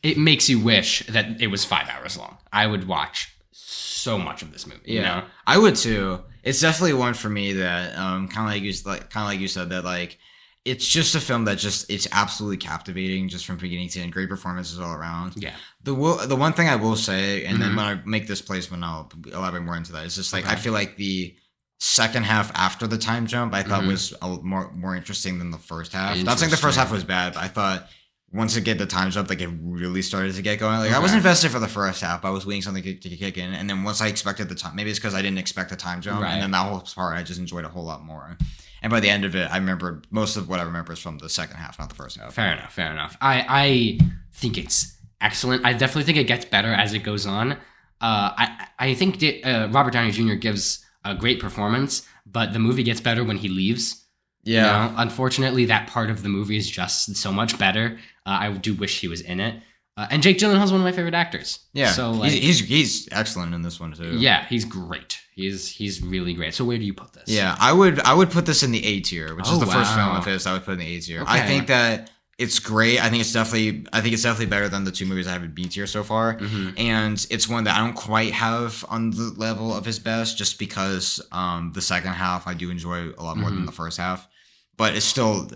It makes you wish that it was 5 hours long. I would watch so much of this movie. Yeah, you know? I would too. It's definitely one for me that kind of like you said, that like it's just a film that it's absolutely captivating just from beginning to end. Great performances all around. Yeah. The one thing I will say, and then when I make this placement, I'll elaborate more into that. It's just like I feel like the second half after the time jump I thought was more interesting than the first half. Not saying the first half was bad, but I thought once it get the time jump, like it really started to get going. Like I was invested for the first half, but I was waiting something to kick in, and then once I expected the time, maybe it's because I didn't expect the time jump, and then that whole part I just enjoyed a whole lot more. And by the end of it, I remember most of what I remember is from the second half, not the first half. Fair enough. I think it's excellent. I definitely think it gets better as it goes on. I think Robert Downey Jr. gives a great performance, but the movie gets better when he leaves. Yeah. You know? Unfortunately, that part of the movie is just so much better. I do wish he was in it. And Jake Gyllenhaal's one of my favorite actors. Yeah. So like, he's excellent in this one too. Yeah, he's great. He's really great. So where do you put this? Yeah, I would put this in the A tier, which is the first film of his I would put in the A tier. Okay. I think that it's great. I think it's definitely better than the two movies I have in B tier so far. Mm-hmm. And it's one that I don't quite have on the level of his best, just because the second half I do enjoy a lot more than the first half. But it's still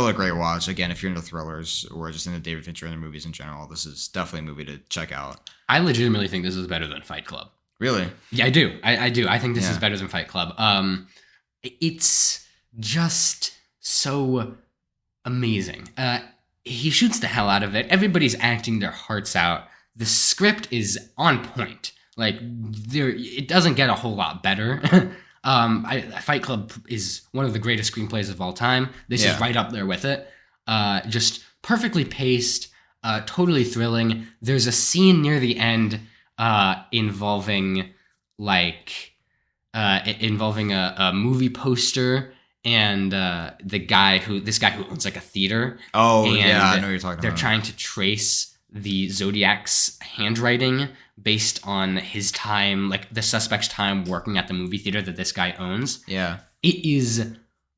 a great watch. Again, if you're into thrillers or just into David Fincher and the movies in general, this is definitely a movie to check out. I legitimately think this is better than Fight Club. Really? Yeah, I do. I do. I think this is better than Fight Club. It's just so amazing. He shoots the hell out of it. Everybody's acting their hearts out. The script is on point. Like it doesn't get a whole lot better. Fight Club is one of the greatest screenplays of all time. This is right up there with it. Just perfectly paced, totally thrilling. There's a scene near the end involving a movie poster and this guy who owns like a theater. Oh, yeah, I know what you're talking about. They're trying to trace the Zodiac's handwriting based on his time, like the suspect's time working at the movie theater that this guy owns. Yeah. It is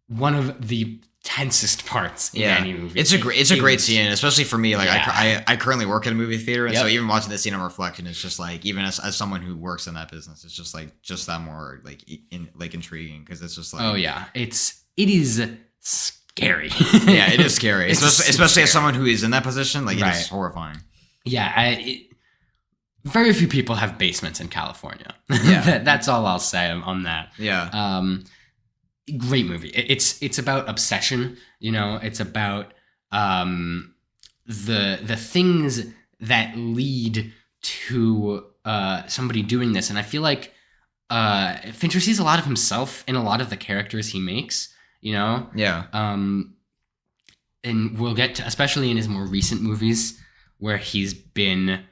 one of the tensest parts in any movie. It's a great scene, especially for me. Like I currently work at a movie theater, and so even watching this scene on reflection, it's just like, even as someone who works in that business, it's just like that more like intriguing, because it's just like, oh yeah, it is scary. Yeah, it is scary, especially scary. As someone who is in that position, like it is horrifying. Yeah, very few people have basements in California. Yeah, that's all I'll say on that. Yeah. Great movie. It's about obsession. You know, it's about the things that lead to somebody doing this, and I feel like Fincher sees a lot of himself in a lot of the characters he makes. You know. Yeah. And we'll get to, especially in his more recent movies, where he's been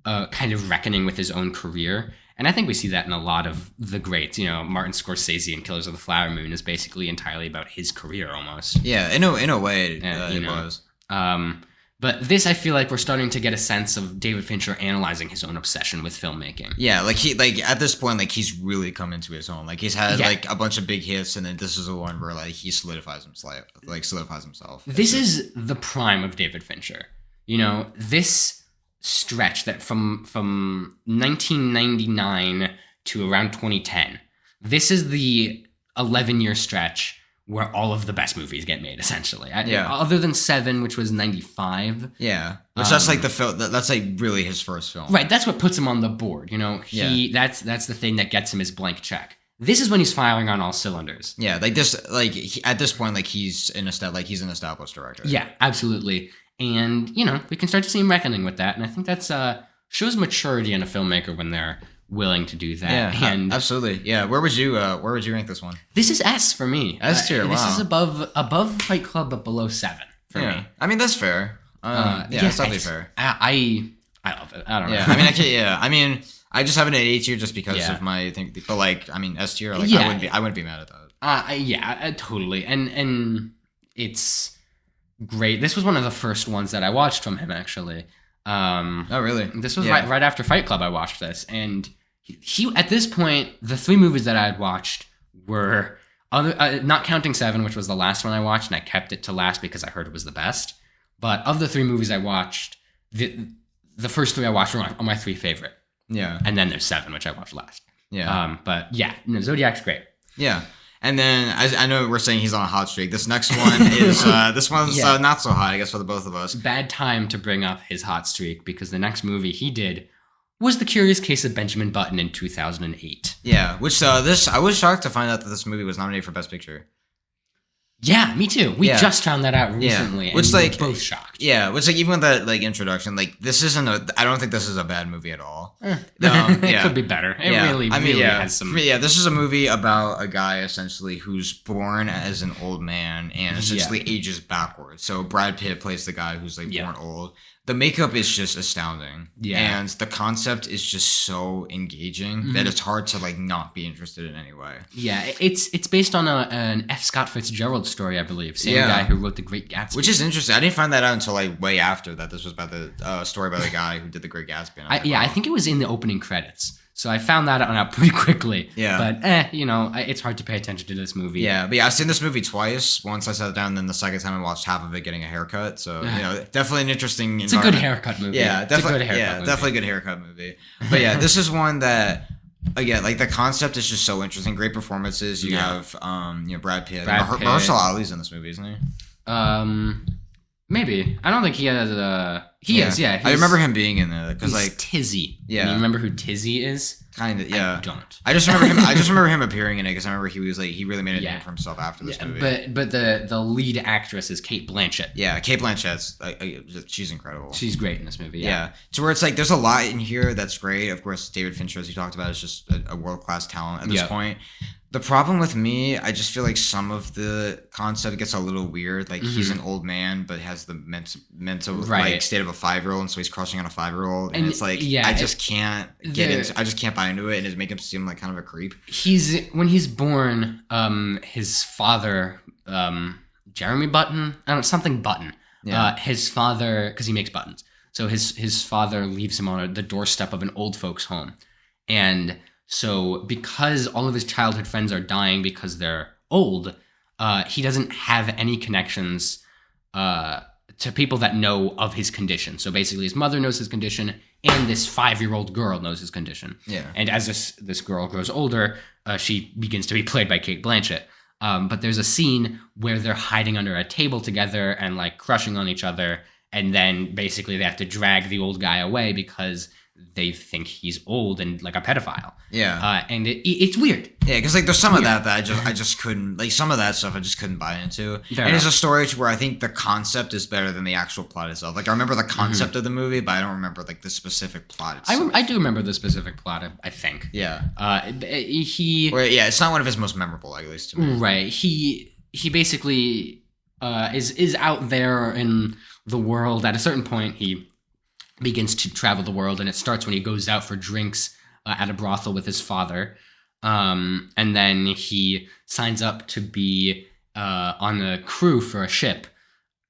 kind of reckoning with his own career. And I think we see that in a lot of the greats. You know, Martin Scorsese in Killers of the Flower Moon is basically entirely about his career almost. Yeah, in a way, it was. But this, I feel like we're starting to get a sense of David Fincher analyzing his own obsession with filmmaking. Yeah, at this point, like he's really come into his own. Like he's had like a bunch of big hits, and then this is the one where like he solidifies himself. This is the prime of David Fincher. You know, this stretch that from 1999 to around 2010, this is the 11-year stretch where all of the best movies get made, essentially. Other than Seven, which was 95. Yeah, which that's like the film. That's like really his first film. Right, that's what puts him on the board. You know, that's the thing that gets him his blank check. This is when he's firing on all cylinders. Yeah, like this, at this point, like he's an established director. Yeah, absolutely. And, you know, we can start to see him reckoning with that. And I think that's shows maturity in a filmmaker when they're willing to do that. Yeah, and absolutely. Yeah, where would you rank this one? This is S for me. S tier. Wow. This is above Fight Club, but below 7 for me. I mean, that's fair. It's definitely fair. I love it. I don't know. I mean, I just have it at A tier just because of my thing. But like, I mean, S tier. Like, I wouldn't be mad at that. Totally. And it's great. This was one of the first ones that I watched from him, actually. Oh, really? This was right after Fight Club I watched this. And he at this point, the 3 movies that I had watched were, not counting Seven, which was the last one I watched, and I kept it to last because I heard it was the best. But of the 3 movies I watched, the first 3 I watched were my 3 favorite. Yeah. And then there's Seven, which I watched last. Yeah. But yeah, Zodiac's great. Yeah. And then I know we're saying he's on a hot streak. This next one is not so hot, I guess, for the both of us. Bad time to bring up his hot streak, because the next movie he did was The Curious Case of Benjamin Button in 2008. Yeah, which this I was shocked to find out that this movie was nominated for Best Picture. Yeah, me too. We just found that out recently, which and like we were both shocked. Yeah, which like even with that like introduction, like this isn't I don't think this is a bad movie at all. It could be better. It really has some. Yeah, this is a movie about a guy essentially who's born as an old man and essentially ages backwards. So Brad Pitt plays the guy who's like born old. The makeup is just astounding. Yeah. And the concept is just so engaging that it's hard to like not be interested in any way. Yeah, it's based on an F. Scott Fitzgerald story, I believe. Same guy who wrote The Great Gatsby. Which is interesting. I didn't find that out until like way after that this was about the story about the guy who did The Great Gatsby. I think it was in the opening credits. So I found that out pretty quickly. Yeah. But, it's hard to pay attention to this movie. Yeah, but I've seen this movie twice. Once I sat down, then the second time I watched half of it getting a haircut. So, definitely an interesting It's a good haircut movie. Yeah, definitely a good haircut movie. But yeah, this is one that, again, like the concept is just so interesting. Great performances. You have, Brad Pitt. Mahershala Ali's in this movie, isn't he? Maybe. I don't think he has He is, yeah. I remember him being in there because like Tizzy. Yeah. And you remember who Tizzy is? Kind of, yeah. I don't. I just remember him. I just remember him appearing in it because I remember he was like he really made a name for himself after this movie. But the lead actress is Cate Blanchett. Yeah, Cate Blanchett's she's incredible. She's great in this movie. Yeah. To where it's like there's a lot in here that's great. Of course, David Fincher, as you talked about, is just a world class talent at this point. The problem with me, I just feel like some of the concept gets a little weird. Like he's an old man, but has the mental like state of a 5-year-old, and so he's crushing on a 5-year-old, and it's like I just can't I just can't buy into it, and it makes him seem like kind of a creep. When he's born, his father, Jeremy Button, I don't know, something Button. Yeah. His father, because he makes buttons, so his father leaves him on the doorstep of an old folks' home, and so because all of his childhood friends are dying because they're old, he doesn't have any connections to people that know of his condition. So basically his mother knows his condition and this 5-year-old girl knows his condition. Yeah. And as this girl grows older, she begins to be played by Cate Blanchett. But there's a scene where they're hiding under a table together and like crushing on each other. And then basically they have to drag the old guy away because they think he's old and like a pedophile. Yeah. And it's weird. Yeah, because like there's some of that I just couldn't, like some of that stuff I just couldn't buy into. And it's a story where I think the concept is better than the actual plot itself. Like I remember the concept of the movie, but I don't remember like the specific plot itself. I do remember the specific plot, I think. Yeah. It's not one of his most memorable, at least to me. Right. He basically is out there in the world. At a certain point, he begins to travel the world, and it starts when he goes out for drinks at a brothel with his father, and then he signs up to be on a crew for a ship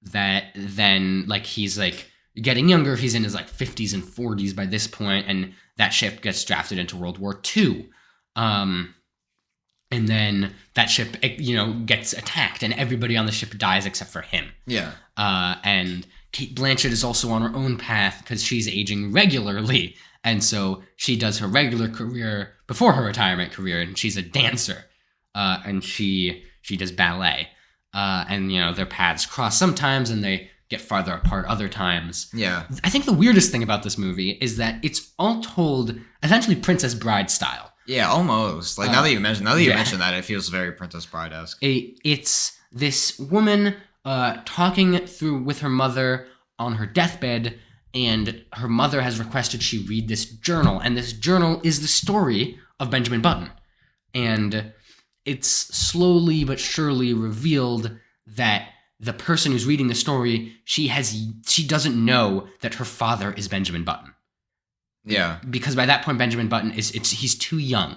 that then like he's like getting younger. He's in his like 50s and 40s by this point, and that ship gets drafted into World War II. And then that ship, gets attacked, and everybody on the ship dies except for him. Yeah. And Cate Blanchett is also on her own path because she's aging regularly. And so she does her regular career before her retirement career, and she's a dancer. And she does ballet. And, their paths cross sometimes, and they get farther apart other times. Yeah. I think the weirdest thing about this movie is that it's all told essentially Princess Bride style. Yeah, almost. Like now that you mention that, it feels very Princess Bride-esque. It's this woman talking through with her mother on her deathbed, and her mother has requested she read this journal, and this journal is the story of Benjamin Button. And it's slowly but surely revealed that the person who's reading the story, she doesn't know that her father is Benjamin Button. Yeah. Because by that point, Benjamin Button he's too young,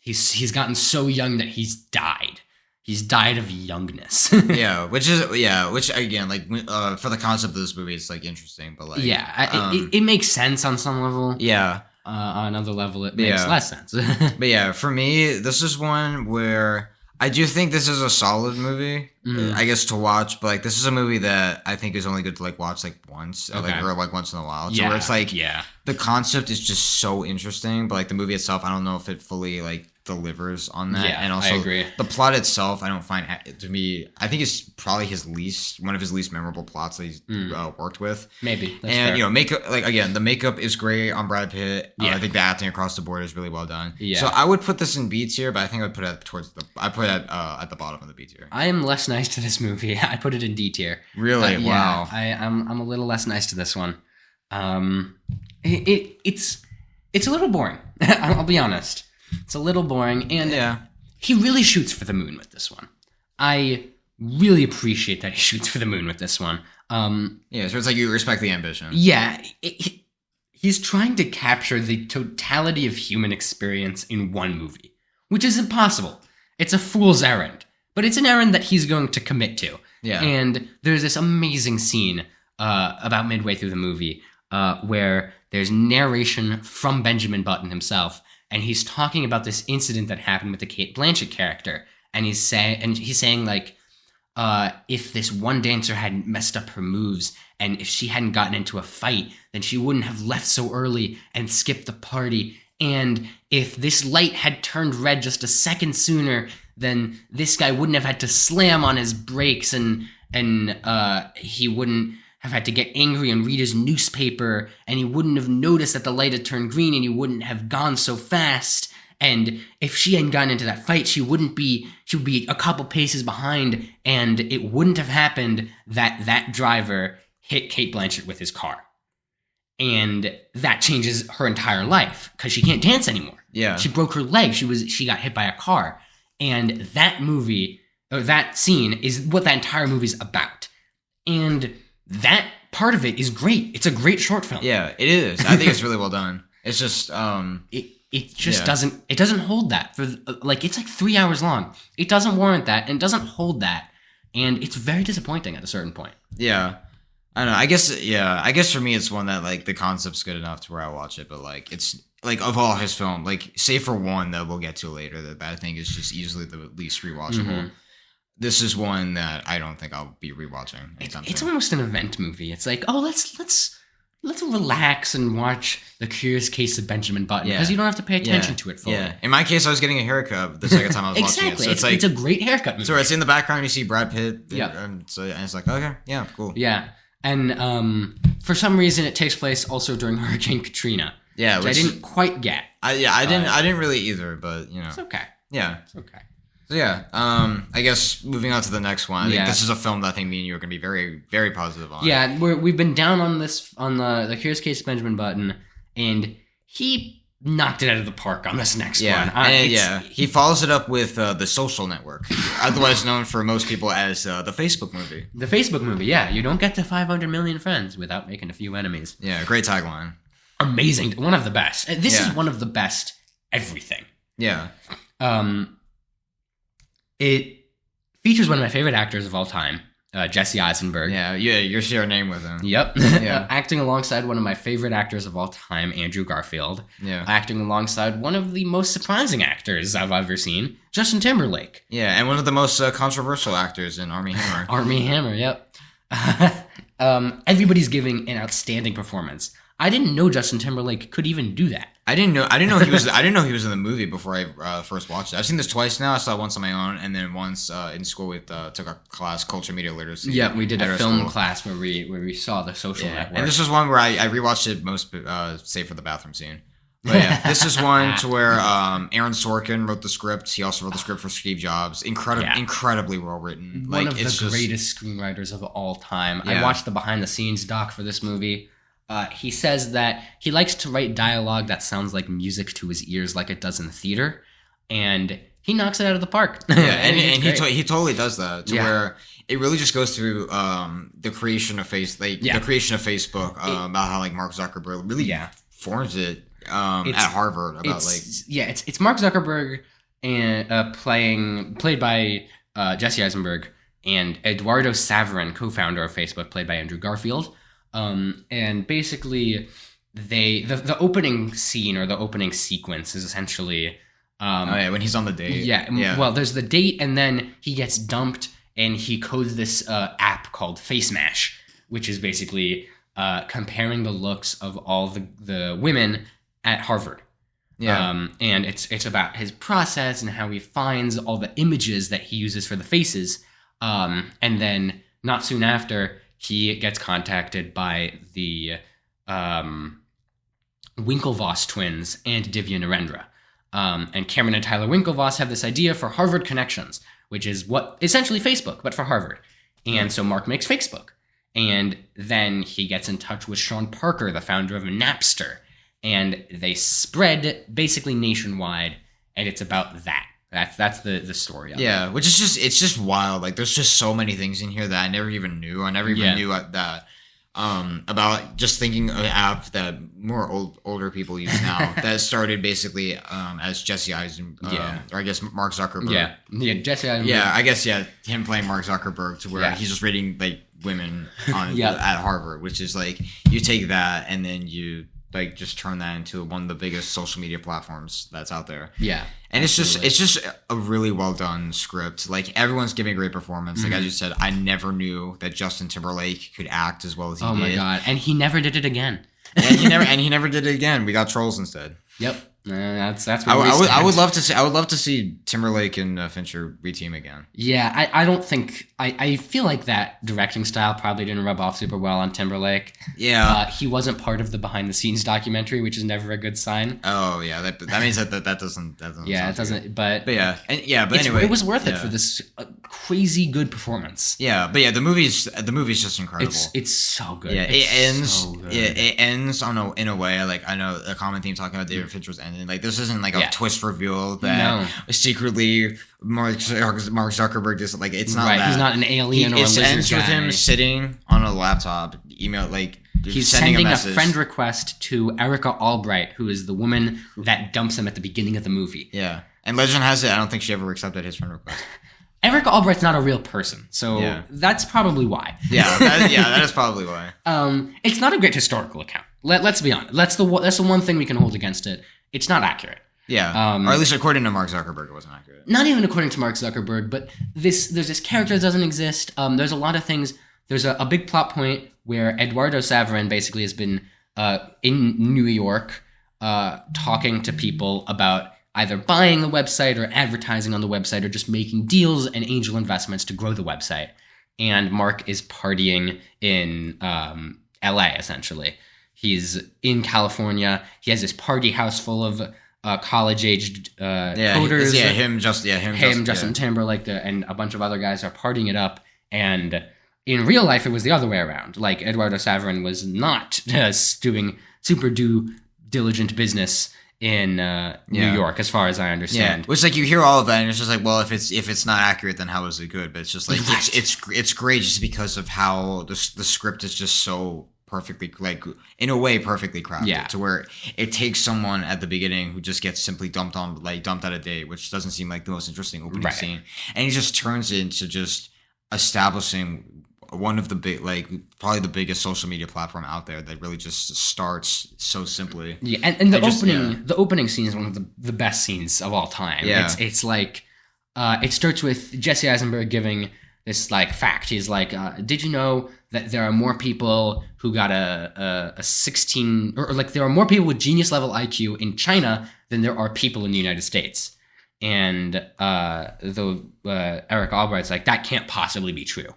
He's gotten so young that he's died. He's died of youngness. which again, like for the concept of this movie, it's like interesting, but like it makes sense on some level. Yeah. On another level, it makes less sense. But yeah, for me, this is one where I do think this is a solid movie, I guess, to watch. But like, this is a movie that I think is only good to like watch like once, or like once in a while. So where it's like, the concept is just so interesting, but like the movie itself, I don't know if it fully like delivers on that. Yeah, and also I agree. the plot itself, I don't find to me. I think it's probably one of his least memorable plots that he's worked with. Maybe. That's and fair. makeup, like again, the makeup is great on Brad Pitt. Yeah. I think the acting across the board is really well done. Yeah. So I would put this in B tier, but I think I would put it at the bottom of the B tier. I am less nice to this movie. I put it in D tier. Really? Wow. I'm a little less nice to this one. It's a little boring. I'll be honest. It's a little boring, and he really shoots for the moon with this one. I really appreciate that he shoots for the moon with this one. So it's like you respect the ambition. Yeah, he's trying to capture the totality of human experience in one movie, which is impossible. It's a fool's errand, but it's an errand that he's going to commit to. Yeah. And there's this amazing scene about midway through the movie where there's narration from Benjamin Button himself, and he's talking about this incident that happened with the Cate Blanchett character, and he's saying like, if this one dancer hadn't messed up her moves, and if she hadn't gotten into a fight, then she wouldn't have left so early and skipped the party. And if this light had turned red just a second sooner, then this guy wouldn't have had to slam on his brakes, and he wouldn't have had to get angry and read his newspaper, and he wouldn't have noticed that the light had turned green, and he wouldn't have gone so fast. And if she hadn't gotten into that fight, she would be a couple paces behind, and it wouldn't have happened that driver hit Cate Blanchett with his car. And that changes her entire life, because she can't dance anymore. Yeah. She broke her leg. She got hit by a car. And that scene is what that entire movie's about. And that part of it is great. It's a great short film. Yeah, it is. I think it's really well done. It's just it just doesn't hold that for it's like 3 hours long. It doesn't warrant that, and it doesn't hold that, and it's very disappointing at a certain point. Yeah. I don't know. I guess for me it's one that like the concept's good enough to where I watch it, but like it's like of all his film, like save for one that we'll get to later that I think is just easily the least rewatchable. Mm-hmm. This is one that I don't think I'll be rewatching anytime It's soon. almost an event movie. It's like, oh, let's relax and watch The Curious Case of Benjamin Button, because you don't have to pay attention to it fully. Yeah. In my case, I was getting a haircut the second time I was watching it. So it's a great haircut movie. So it's in the background. You see Brad Pitt. Yeah. And it's like, okay, yeah, cool. Yeah. And for some reason, it takes place also during Hurricane Katrina. Yeah, which I didn't quite get. I didn't really either, but you know, it's okay. Yeah, it's okay. So yeah, I guess moving on to the next one. I think this is a film that I think me and you are going to be very, very positive on. Yeah, we've been down on this on the Curious Case of Benjamin Button, and he knocked it out of the park on this next one. He follows it up with The Social Network, otherwise known for most people as the Facebook movie. The Facebook movie, yeah. You don't get to 500 million friends without making a few enemies. Yeah, great tagline. Amazing, one of the best. This is one of the best everything. Yeah. It features one of my favorite actors of all time, Jesse Eisenberg. Yeah, you share a name with him. Yep. Yeah. Acting alongside one of my favorite actors of all time, Andrew Garfield. Yeah. Acting alongside one of the most surprising actors I've ever seen, Justin Timberlake. Yeah, and one of the most controversial actors in Armie Hammer. Armie Hammer, yep. Everybody's giving an outstanding performance. I didn't know Justin Timberlake could even do that. I didn't know he was. I didn't know he was in the movie before I first watched it. I've seen this twice now. I saw it once on my own, and then once in school with took a class, culture media literacy. Yeah, we did a film class where we saw The Social Network. And this was one where I rewatched it most, save for the bathroom scene. But yeah, this is one to where Aaron Sorkin wrote the script. He also wrote the script for Steve Jobs. Incredibly well written. One of the greatest screenwriters of all time. Yeah. I watched the behind the scenes doc for this movie. He says that he likes to write dialogue that sounds like music to his ears, like it does in theater, and he knocks it out of the park. Yeah, and he totally does that to where it really just goes through the creation of the creation of Facebook, about how like Mark Zuckerberg really forms it at Harvard about it's Mark Zuckerberg and played by Jesse Eisenberg, and Eduardo Saverin, co-founder of Facebook, played by Andrew Garfield. And basically the opening scene or the opening sequence is essentially when he's on the date. Yeah. Well, there's the date, and then he gets dumped, and he codes this app called Face Mash, which is basically comparing the looks of all the women at Harvard. Yeah. And it's about his process and how he finds all the images that he uses for the faces. And then not soon after, he gets contacted by the Winklevoss twins and Divya Narendra. And Cameron and Tyler Winklevoss have this idea for Harvard Connections, which is what essentially Facebook, but for Harvard. And so Mark makes Facebook. And then he gets in touch with Sean Parker, the founder of Napster. And they spread basically nationwide, and it's about that. That's the story of it. Yeah, which is it's just wild. Like, there's just so many things in here that I never even knew. I never even knew that. About just thinking of an app that more older people use now that started basically as Jesse Eisenberg, or I guess Mark Zuckerberg. Yeah, Jesse Eisenberg. Yeah, I guess him playing Mark Zuckerberg to where he's just rating like women on at Harvard, which is like you take that and then you like just turn that into one of the biggest social media platforms that's out there. Yeah. And it's just a really well done script. Like, everyone's giving a great performance. Like, as you said, I never knew that Justin Timberlake could act as well as he did. Oh my god! And he never did it again. And he never did it again. We got Trolls instead. Yep. That's what I would love to see Timberlake and Fincher reteam again. Yeah, I don't think I feel like that directing style probably didn't rub off super well on Timberlake. Yeah, he wasn't part of the behind the scenes documentary, which is never a good sign. Oh yeah, that means that doesn't. Yeah, it doesn't. Good. But anyway, it was worth it for this crazy good performance. Yeah, but the movie's just incredible. It's so good. Yeah, it ends. So good. Yeah, it ends in a way. Like, I know a common theme talking about David Fincher's ending. Like, this isn't like a twist reveal that secretly Mark Zuckerberg is like. It's not that. He's not an alien or a lizard guy. It ends with him sitting on a laptop, he's sending a friend request to Erica Albright, who is the woman that dumps him at the beginning of the movie. Yeah, and legend has it, I don't think she ever accepted his friend request. Erica Albright's not a real person, so that's probably why. That is probably why. It's not a great historical account. Let's be honest. That's the one thing we can hold against it. It's not accurate. Yeah, or at least according to Mark Zuckerberg, it wasn't accurate. Not even according to Mark Zuckerberg, but there's this character that doesn't exist. There's a lot of things. There's a big plot point where Eduardo Saverin basically has been in New York talking to people about either buying the website or advertising on the website or just making deals and angel investments to grow the website. And Mark is partying in LA, essentially. He's in California. He has this party house full of college-aged coders. Justin Timberlake, and a bunch of other guys are partying it up. And in real life, it was the other way around. Like, Eduardo Saverin was not doing super due diligent business in New York, as far as I understand. Yeah. Which, like, you hear all of that, and it's just like, well, if it's not accurate, then how is it good? But it's just like it's great just because of how the script is just so perfectly, like, in a way, perfectly crafted to where it takes someone at the beginning who just gets simply dumped out a date, which doesn't seem like the most interesting opening scene, and he just turns it into just establishing one of the big, like, probably the biggest social media platform out there that really just starts so simply. Yeah, and the opening scene is one of the best scenes of all time. Yeah. It's like, it starts with Jesse Eisenberg giving this, like, fact. He's like, did you know that there are more people who got a 16, or like there are more people with genius level IQ in China than there are people in the United States? And Eric Albright's like, that can't possibly be true.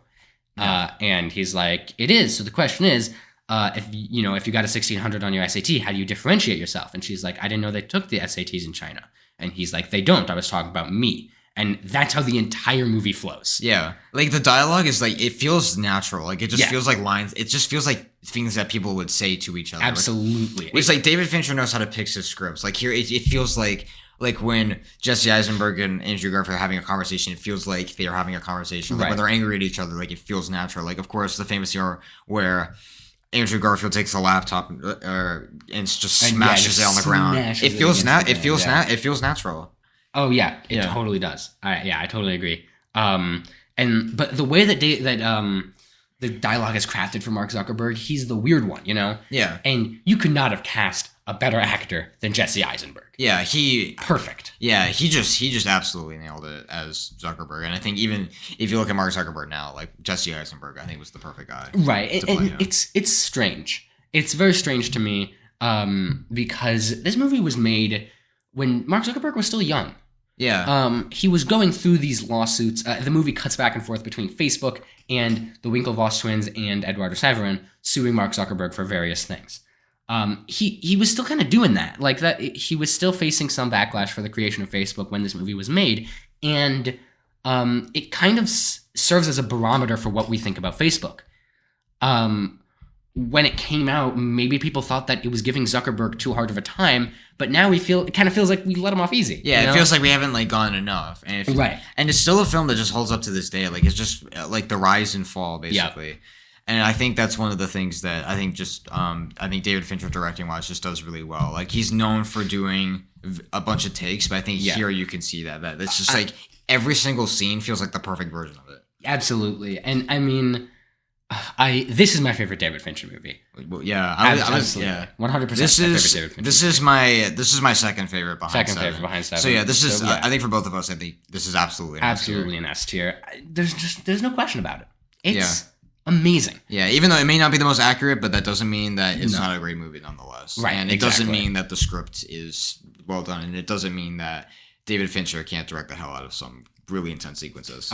And he's like, it is. So the question is, if you got a 1600 on your SAT, how do you differentiate yourself? And she's like, I didn't know they took the SATs in China. And he's like, they don't. I was talking about me. And that's how the entire movie flows. Yeah. Like, the dialogue is like, it feels natural. Like, it just feels like lines. It just feels like things that people would say to each other. Absolutely. It's like David Fincher knows how to pick his scripts. Like, here, it feels like when Jesse Eisenberg and Andrew Garfield are having a conversation, it feels like they're having a conversation. Like, when they're angry at each other, like, it feels natural. Like, of course, the famous scene where Andrew Garfield takes a laptop and just smashes it on the ground. It feels natural. Oh yeah, it totally does. I totally agree. But the way that the dialogue is crafted for Mark Zuckerberg, he's the weird one, you know? Yeah. And you could not have cast a better actor than Jesse Eisenberg. Yeah, perfect. Yeah, he just absolutely nailed it as Zuckerberg. And I think even if you look at Mark Zuckerberg now, like, Jesse Eisenberg, I think was the perfect guy. Right. And it's strange. It's very strange to me, because this movie was made when Mark Zuckerberg was still young. Yeah. He was going through these lawsuits. The movie cuts back and forth between Facebook and the Winklevoss twins and Eduardo Saverin suing Mark Zuckerberg for various things. He was still kind of doing that. Like that, he was still facing some backlash for the creation of Facebook when this movie was made, and it kind of serves as a barometer for what we think about Facebook. When it came out, maybe people thought that it was giving Zuckerberg too hard of a time, but now it kind of feels like we let him off easy. Yeah, you know? It feels like we haven't like gone enough, and right. And it's still a film that just holds up to this day. Like it's just like the rise and fall, basically. Yep. And I think that's one of the things that I think David Fincher directing wise just does really well. Like he's known for doing a bunch of takes, but I think here you can see that it's just like every single scene feels like the perfect version of it. Absolutely, and I mean. This is my favorite David Fincher movie. Well, yeah, I was 100%. This is my second favorite behind Seven. So yeah, this is I think for both of us, I think this is absolutely an S tier. There's no question about it. It's amazing. Yeah, even though it may not be the most accurate, but that doesn't mean that it's not a great movie nonetheless. Right, and it doesn't mean that the script is well done, and it doesn't mean that David Fincher can't direct the hell out of some really intense sequences.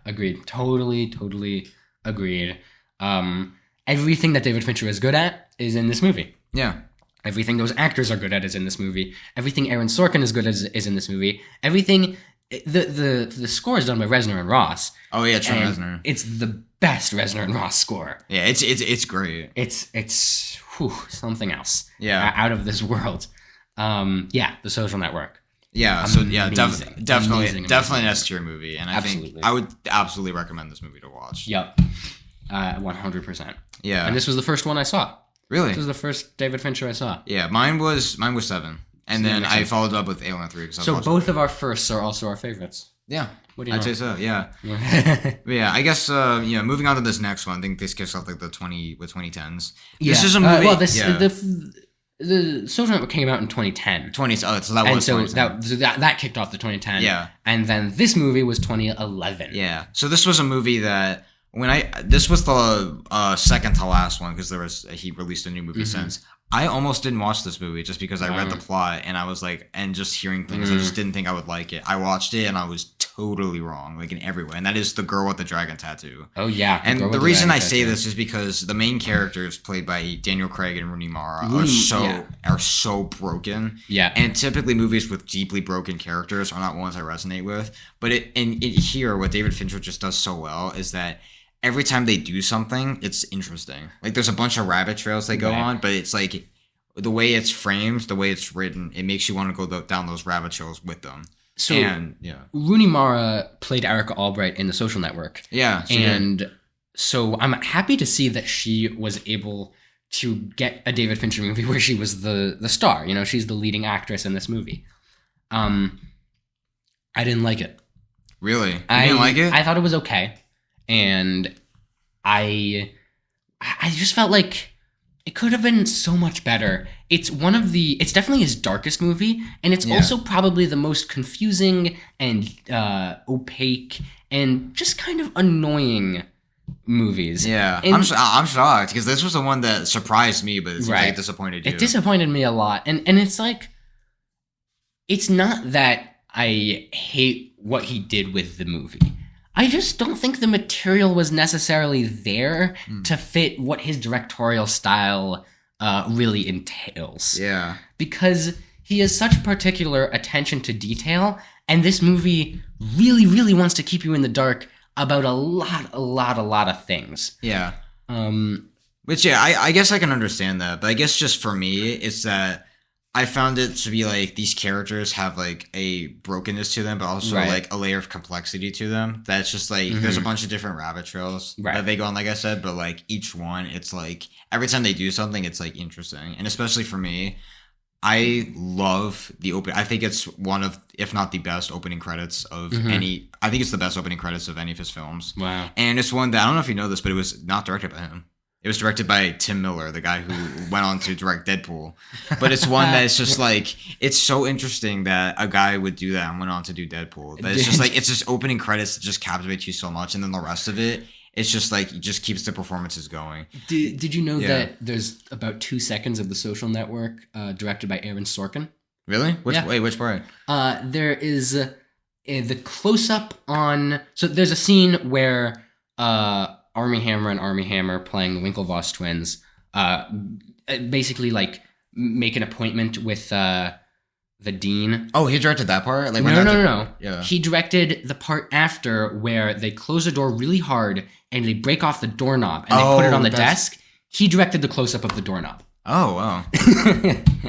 Agreed. Totally agreed. Everything that David Fincher is good at is in this movie. Yeah. Everything those actors are good at is in this movie. Everything Aaron Sorkin is good at is in this movie. Everything the score is done by Reznor and Ross. Oh yeah, Trent Reznor. It's the best Reznor and Ross score. Yeah, it's great. It's something else. Yeah. Out of this world. The Social Network. Yeah, amazing. Definitely Amazing. an S tier movie, and I think I would absolutely recommend this movie to watch. Yep. 100%. Yeah. And this was the first one I saw. Really? This was the first David Fincher I saw. Yeah, mine was 7. And then I followed up with Alien 3. So both of our firsts are also our favorites. Yeah. What do you know? I'd say so, yeah. But yeah, I guess, moving on to this next one, I think this kicks off like the 2010s. Yeah. This is a movie. The Social Network came out in 2010. So that was 2010. That kicked off the 2010. Yeah. And then this movie was 2011. Yeah. So this was a movie that this was the second to last one because he released a new movie since. I almost didn't watch this movie just because I read the plot and I was like, and just hearing things, I just didn't think I would like it. I watched it and I was totally wrong, like in every way. And that is the girl with the dragon tattoo. Oh yeah. And the reason I say this is because the main characters played by Daniel Craig and Rooney Mara are so broken. Yeah. And typically movies with deeply broken characters are not ones I resonate with. But here, what David Fincher just does so well is that every time they do something, it's interesting. Like there's a bunch of rabbit trails they go on, but it's like the way it's framed, the way it's written, it makes you want to go down those rabbit trails with them. So Rooney Mara played Erica Albright in The Social Network. Yeah. So I'm happy to see that she was able to get a David Fincher movie where she was the star. You know, she's the leading actress in this movie. I didn't like it. Really? You didn't like it? I thought it was okay. And I just felt like it could have been so much better. It's definitely his darkest movie, and it's also probably the most confusing and opaque and just kind of annoying movies. Yeah, and I'm shocked because this was the one that surprised me, but it seems like it disappointed you. It disappointed me a lot, and it's like, it's not that I hate what he did with the movie. I just don't think the material was necessarily there to fit what his directorial style really entails. Yeah. Because he has such particular attention to detail, and this movie really, really wants to keep you in the dark about a lot of things. Yeah. Which, I guess I can understand that, but I guess just for me, it's that I found it to be like these characters have like a brokenness to them, but also like a layer of complexity to them. That's just like there's a bunch of different rabbit trails that they go on, like I said, but like each one, it's like every time they do something, it's like interesting. And especially for me, I love the open. I think it's one of, if not the best opening credits of any. I think it's the best opening credits of any of his films. Wow. And it's one that I don't know if you know this, but it was not directed by him. It was directed by Tim Miller, the guy who went on to direct Deadpool. But it's one that's just like, it's so interesting that a guy would do that and went on to do Deadpool. But it's just like, it's just opening credits that just captivates you so much. And then the rest of it, it's just like, it just keeps the performances going. Did you know that there's about 2 seconds of The Social Network directed by Aaron Sorkin? Really? Yeah. Which part? There is the close up on. So there's a scene where Armie Hammer and Armie Hammer playing the Winklevoss twins, basically like make an appointment with the dean. Oh, he directed that part? Like No. Yeah. He directed the part after where they close the door really hard and they break off the doorknob and they put it on the desk. He directed the close up of the doorknob. Oh wow!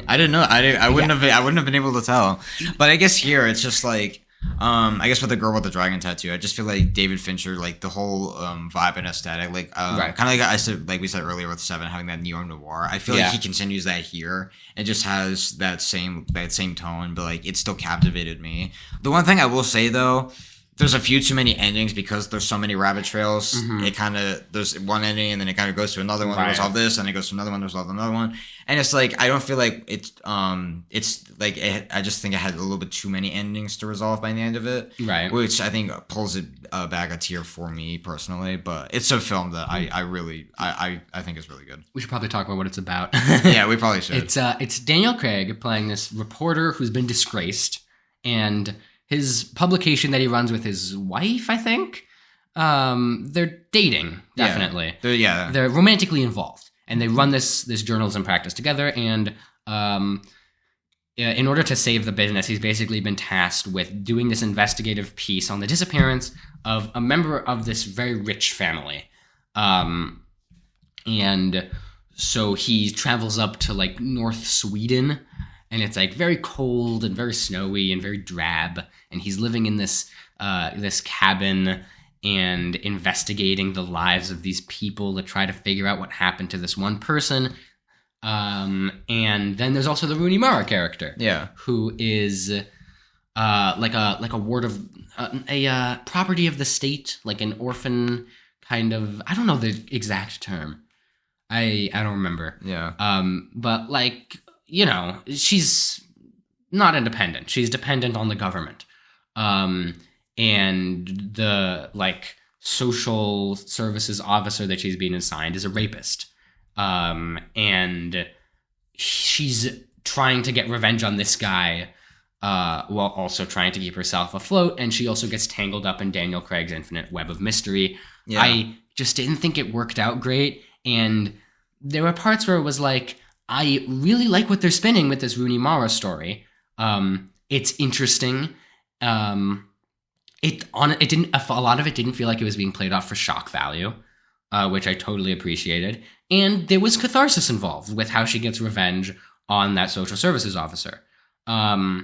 I didn't know. I wouldn't have. I wouldn't have been able to tell. But I guess here it's just like, I guess with the girl with the dragon tattoo, I just feel like David Fincher, like the whole vibe and aesthetic, like Right. kind of like I said, like we said earlier with Seven having that neo noir. I feel like he continues that here and just has that same tone, but like it still captivated me. The one thing I will say though. There's a few too many endings because there's so many rabbit trails. Mm-hmm. It kind of, there's one ending and then it kind of goes to another one that Right. resolve this and it goes to another one that resolve another one. And it's like, I don't feel like it's like, I just think it had a little bit too many endings to resolve by the end of it. Right. Which I think pulls it back a tier for me personally. But it's a film that I really, I think is really good. We should probably talk about what it's about. Yeah, we probably should. It's Daniel Craig playing this reporter who's been disgraced, and his publication that he runs with his wife, I think, they're dating, definitely. Yeah. They're romantically involved, and they run this journalism practice together. And in order to save the business, he's basically been tasked with doing this investigative piece on the disappearance of a member of this very rich family. And so he travels up to like North Sweden, and it's like very cold and very snowy and very drab. And he's living in this cabin and investigating the lives of these people to try to figure out what happened to this one person. And then there's also the Rooney Mara character, who is like a ward of a property of the state, like an orphan kind of. I don't know the exact term. I don't remember. Yeah. But like, you know, she's not independent. She's dependent on the government. And the like social services officer that she's being assigned is a rapist. And she's trying to get revenge on this guy, while also trying to keep herself afloat. And she also gets tangled up in Daniel Craig's infinite web of mystery. Yeah. I just didn't think it worked out great. And there were parts where it was like, I really like what they're spinning with this Rooney Mara story. It's interesting. A lot of it didn't feel like it was being played off for shock value, which I totally appreciated. And there was catharsis involved with how she gets revenge on that social services officer. I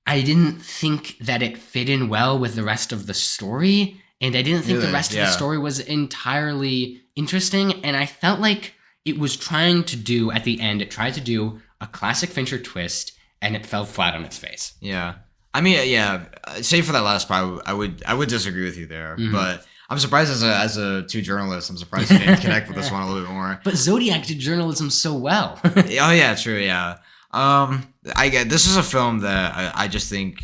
didn't think that it fit in well with the rest of the story, and I didn't think the rest of the story was entirely interesting, and I felt like it was trying to do, at the end, it tried to do a classic Fincher twist, and it fell flat on its face. Yeah. I mean, yeah, save for that last part, I would disagree with you there, but I'm surprised as a two journalist, I'm surprised you didn't connect with this one a little bit more. But Zodiac did journalism so well. Oh yeah, true, yeah. I get this is a film that I just think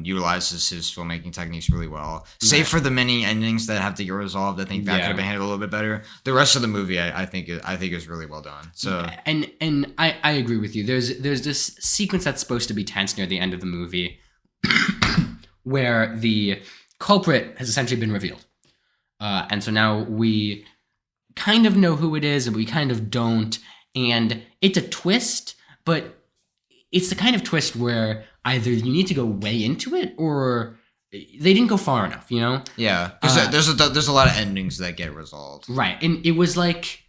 utilizes his filmmaking techniques really well. Save for the many endings that have to get resolved, I think that could have been handled a little bit better. The rest of the movie, I think is really well done. So and I agree with you. There's this sequence that's supposed to be tense near the end of the movie, where the culprit has essentially been revealed, and so now we kind of know who it is, and we kind of don't. And it's a twist, but it's the kind of twist where either you need to go way into it or they didn't go far enough, you know? Yeah, because there's a lot of endings that get resolved. Right, and it was like,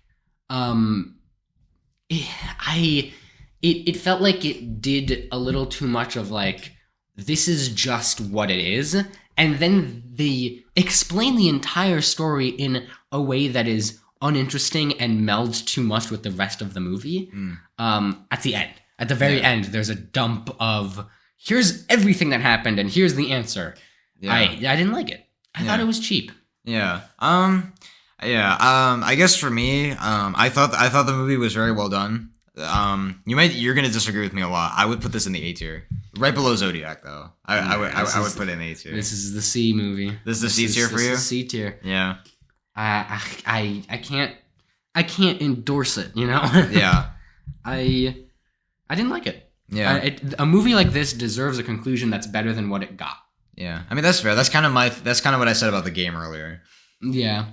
it felt like it did a little too much of like, this is just what it is, and then they explain the entire story in a way that is uninteresting and melds too much with the rest of the movie. At the end. At the very end, there's a dump of, here's everything that happened, and here's the answer. Yeah. I didn't like it. I thought it was cheap. Yeah. I guess for me, I thought the movie was very well done. You're gonna disagree with me a lot. I would put this in the A tier, right below Zodiac, though. I would put it in A tier. This is the C movie. This is the C tier for you. C tier. Yeah. I can't endorse it. You know. Yeah. I didn't like it. Yeah. A movie like this deserves a conclusion that's better than what it got. Yeah. I mean, that's fair. That's kind of what I said about the game earlier. Yeah.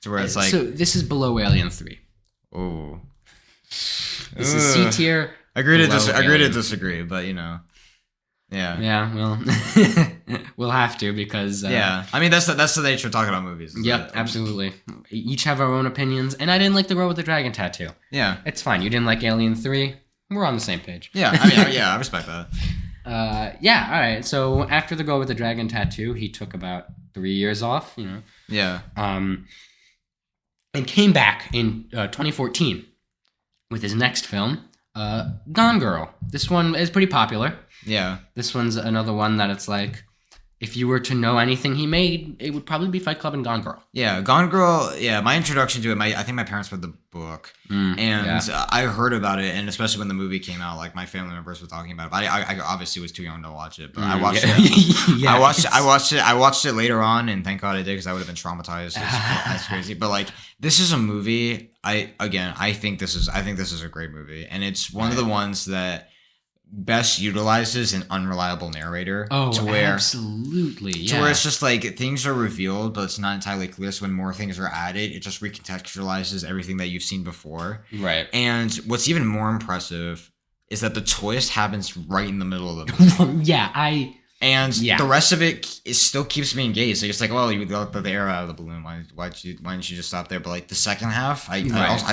To where it's like, so this is below Alien 3. oh, This is C tier. Agree to disagree, but you know. Yeah. Yeah, well, we'll have to because... yeah, I mean, that's the nature of talking about movies. Yep, absolutely. Each have our own opinions, and I didn't like The Girl with the Dragon Tattoo. Yeah. It's fine. You didn't like Alien 3. We're on the same page. Yeah, I mean, yeah, I respect that. Yeah, all right. So after The Girl with the Dragon Tattoo, he took about 3 years off, you know. Yeah. And came back in 2014 with his next film, Gone Girl. This one is pretty popular. Yeah. This one's another one that it's like, if you were to know anything he made, it would probably be Fight Club and Gone Girl. Yeah, Gone Girl, yeah, my introduction to it, I think my parents read the book, I heard about it, and especially when the movie came out, like, my family members were talking about it. I obviously was too young to watch it, but I watched it. Yeah. I watched it later on, and thank God I did, because I would have been traumatized. That's crazy. But, like, this is a movie, I think this is a great movie, and it's one of the ones that best utilizes an unreliable narrator. Absolutely. Yeah. To where it's just like things are revealed, but it's not entirely clear. So when more things are added, it just recontextualizes everything that you've seen before. Right. And what's even more impressive is that the twist happens right in the middle of the movie. The rest of it still keeps me engaged. So it's like, well, you let the air out of the balloon. Why didn't you just stop there? But like the second half, I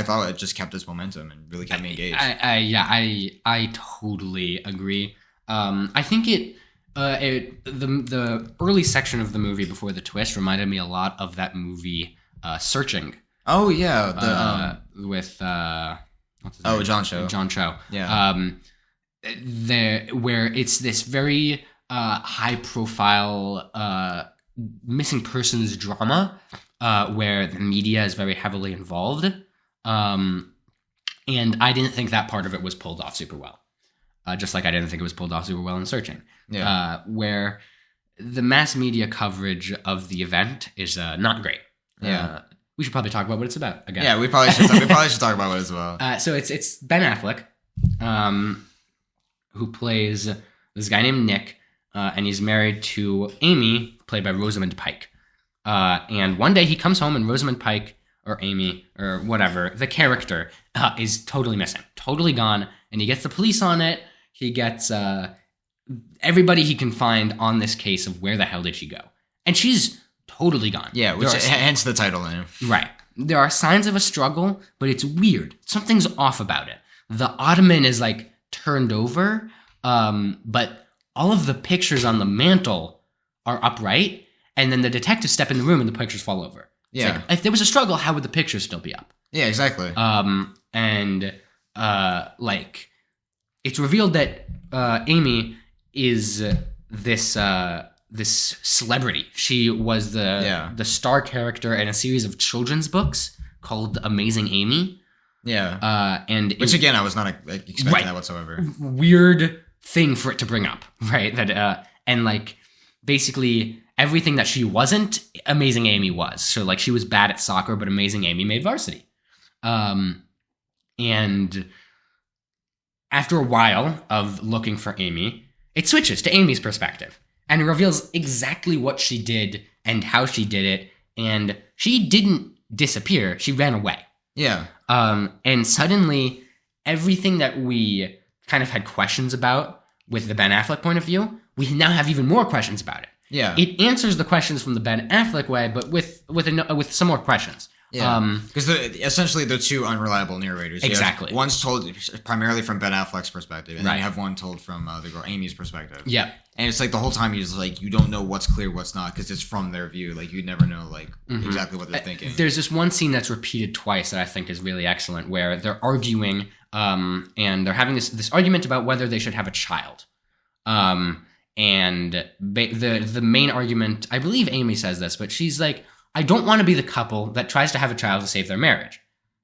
thought it just kept its momentum and really kept me engaged. I totally agree. I think the early section of the movie before the twist reminded me a lot of that movie Searching. Oh yeah, with what's his name? John Cho. John Cho. Yeah. Where it's this very high profile missing persons drama where the media is very heavily involved, and I didn't think that part of it was pulled off super well, just like I didn't think it was pulled off super well in Searching, where the mass media coverage of the event is not great. We should probably talk about what it's about again. Yeah, we probably should talk about it as well. So it's Ben Affleck, who plays this guy named Nick, and he's married to Amy, played by Rosamund Pike. And one day he comes home and Rosamund Pike, or Amy, or whatever, the character, is totally missing, totally gone. And he gets the police on it. He gets everybody he can find on this case of where the hell did she go. And she's totally gone. Yeah, hence the title name. Right. There are signs of a struggle, but it's weird. Something's off about it. The ottoman is like turned over, but all of the pictures on the mantle are upright, and then the detectives step in the room and the pictures fall over. It's like, if there was a struggle, how would the pictures still be up? Yeah, exactly. Like, it's revealed that Amy is this celebrity. She was the star character in a series of children's books called Amazing Amy. Yeah. Which again, I was not expecting that whatsoever. Weird thing for it to bring up, right? That and like basically everything that she wasn't, Amazing Amy was. So like she was bad at soccer, but Amazing Amy made varsity. And after a while of looking for Amy, it switches to Amy's perspective and it reveals exactly what she did and how she did it. And she didn't disappear; she ran away. Yeah. And suddenly, everything that we kind of had questions about with the Ben Affleck point of view, we now have even more questions about it. Yeah. It answers the questions from the Ben Affleck way, but with some more questions. Yeah. Because essentially they're two unreliable narrators. Exactly. One's told primarily from Ben Affleck's perspective, and then you have one told from the girl Amy's perspective. Yeah. And it's like the whole time you're just like, you don't know what's clear, what's not, because it's from their view. Like you never know exactly what they're thinking. There's this one scene that's repeated twice that I think is really excellent, where they're arguing, and they're having this argument about whether they should have a child. And the main argument, I believe Amy says this, but she's like, I don't want to be the couple that tries to have a child to save their marriage,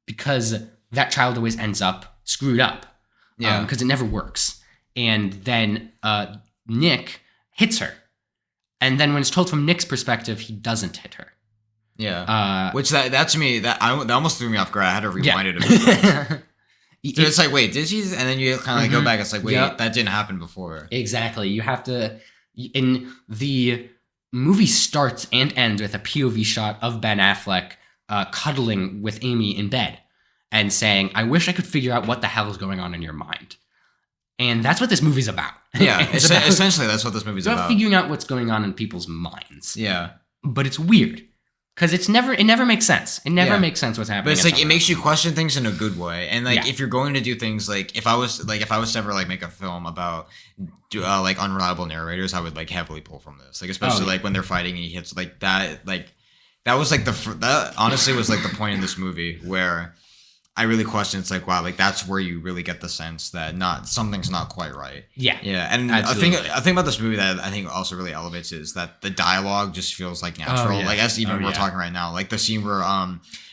because that child always ends up screwed up. Yeah. Because it never works. And then Nick hits her. And then when it's told from Nick's perspective, he doesn't hit her. Yeah. Which that to me, that almost threw me off guard. I had to rewind it a bit. So it's like, wait, did she? And then you kind of like go back. It's like, wait, Yep. that didn't happen before. Exactly. You have to. In the movie starts and ends with a POV shot of Ben Affleck cuddling with Amy in bed and saying, "I wish I could figure out what the hell is going on in your mind." And that's what this movie's about. Yeah, It's about, essentially that's what this movie's it's about about. figuring out what's going on in people's minds. Yeah. But it's weird because it never makes sense. It never Yeah. makes sense what's happening. But it's like it makes you question things in a good way, and like Yeah. if you're going to do things like if I was to ever like make a film about like unreliable narrators, I would like heavily pull from this, like especially like when they're fighting and he hits like that was like that honestly was like the point in this movie where I really question. It's like, wow, like that's where you really get the sense that something's not quite right. Yeah. And Absolutely. I think about this movie that I think also really elevates is that the dialogue just feels like natural. Oh, yeah. Like as even we're yeah. talking right now, like the scene where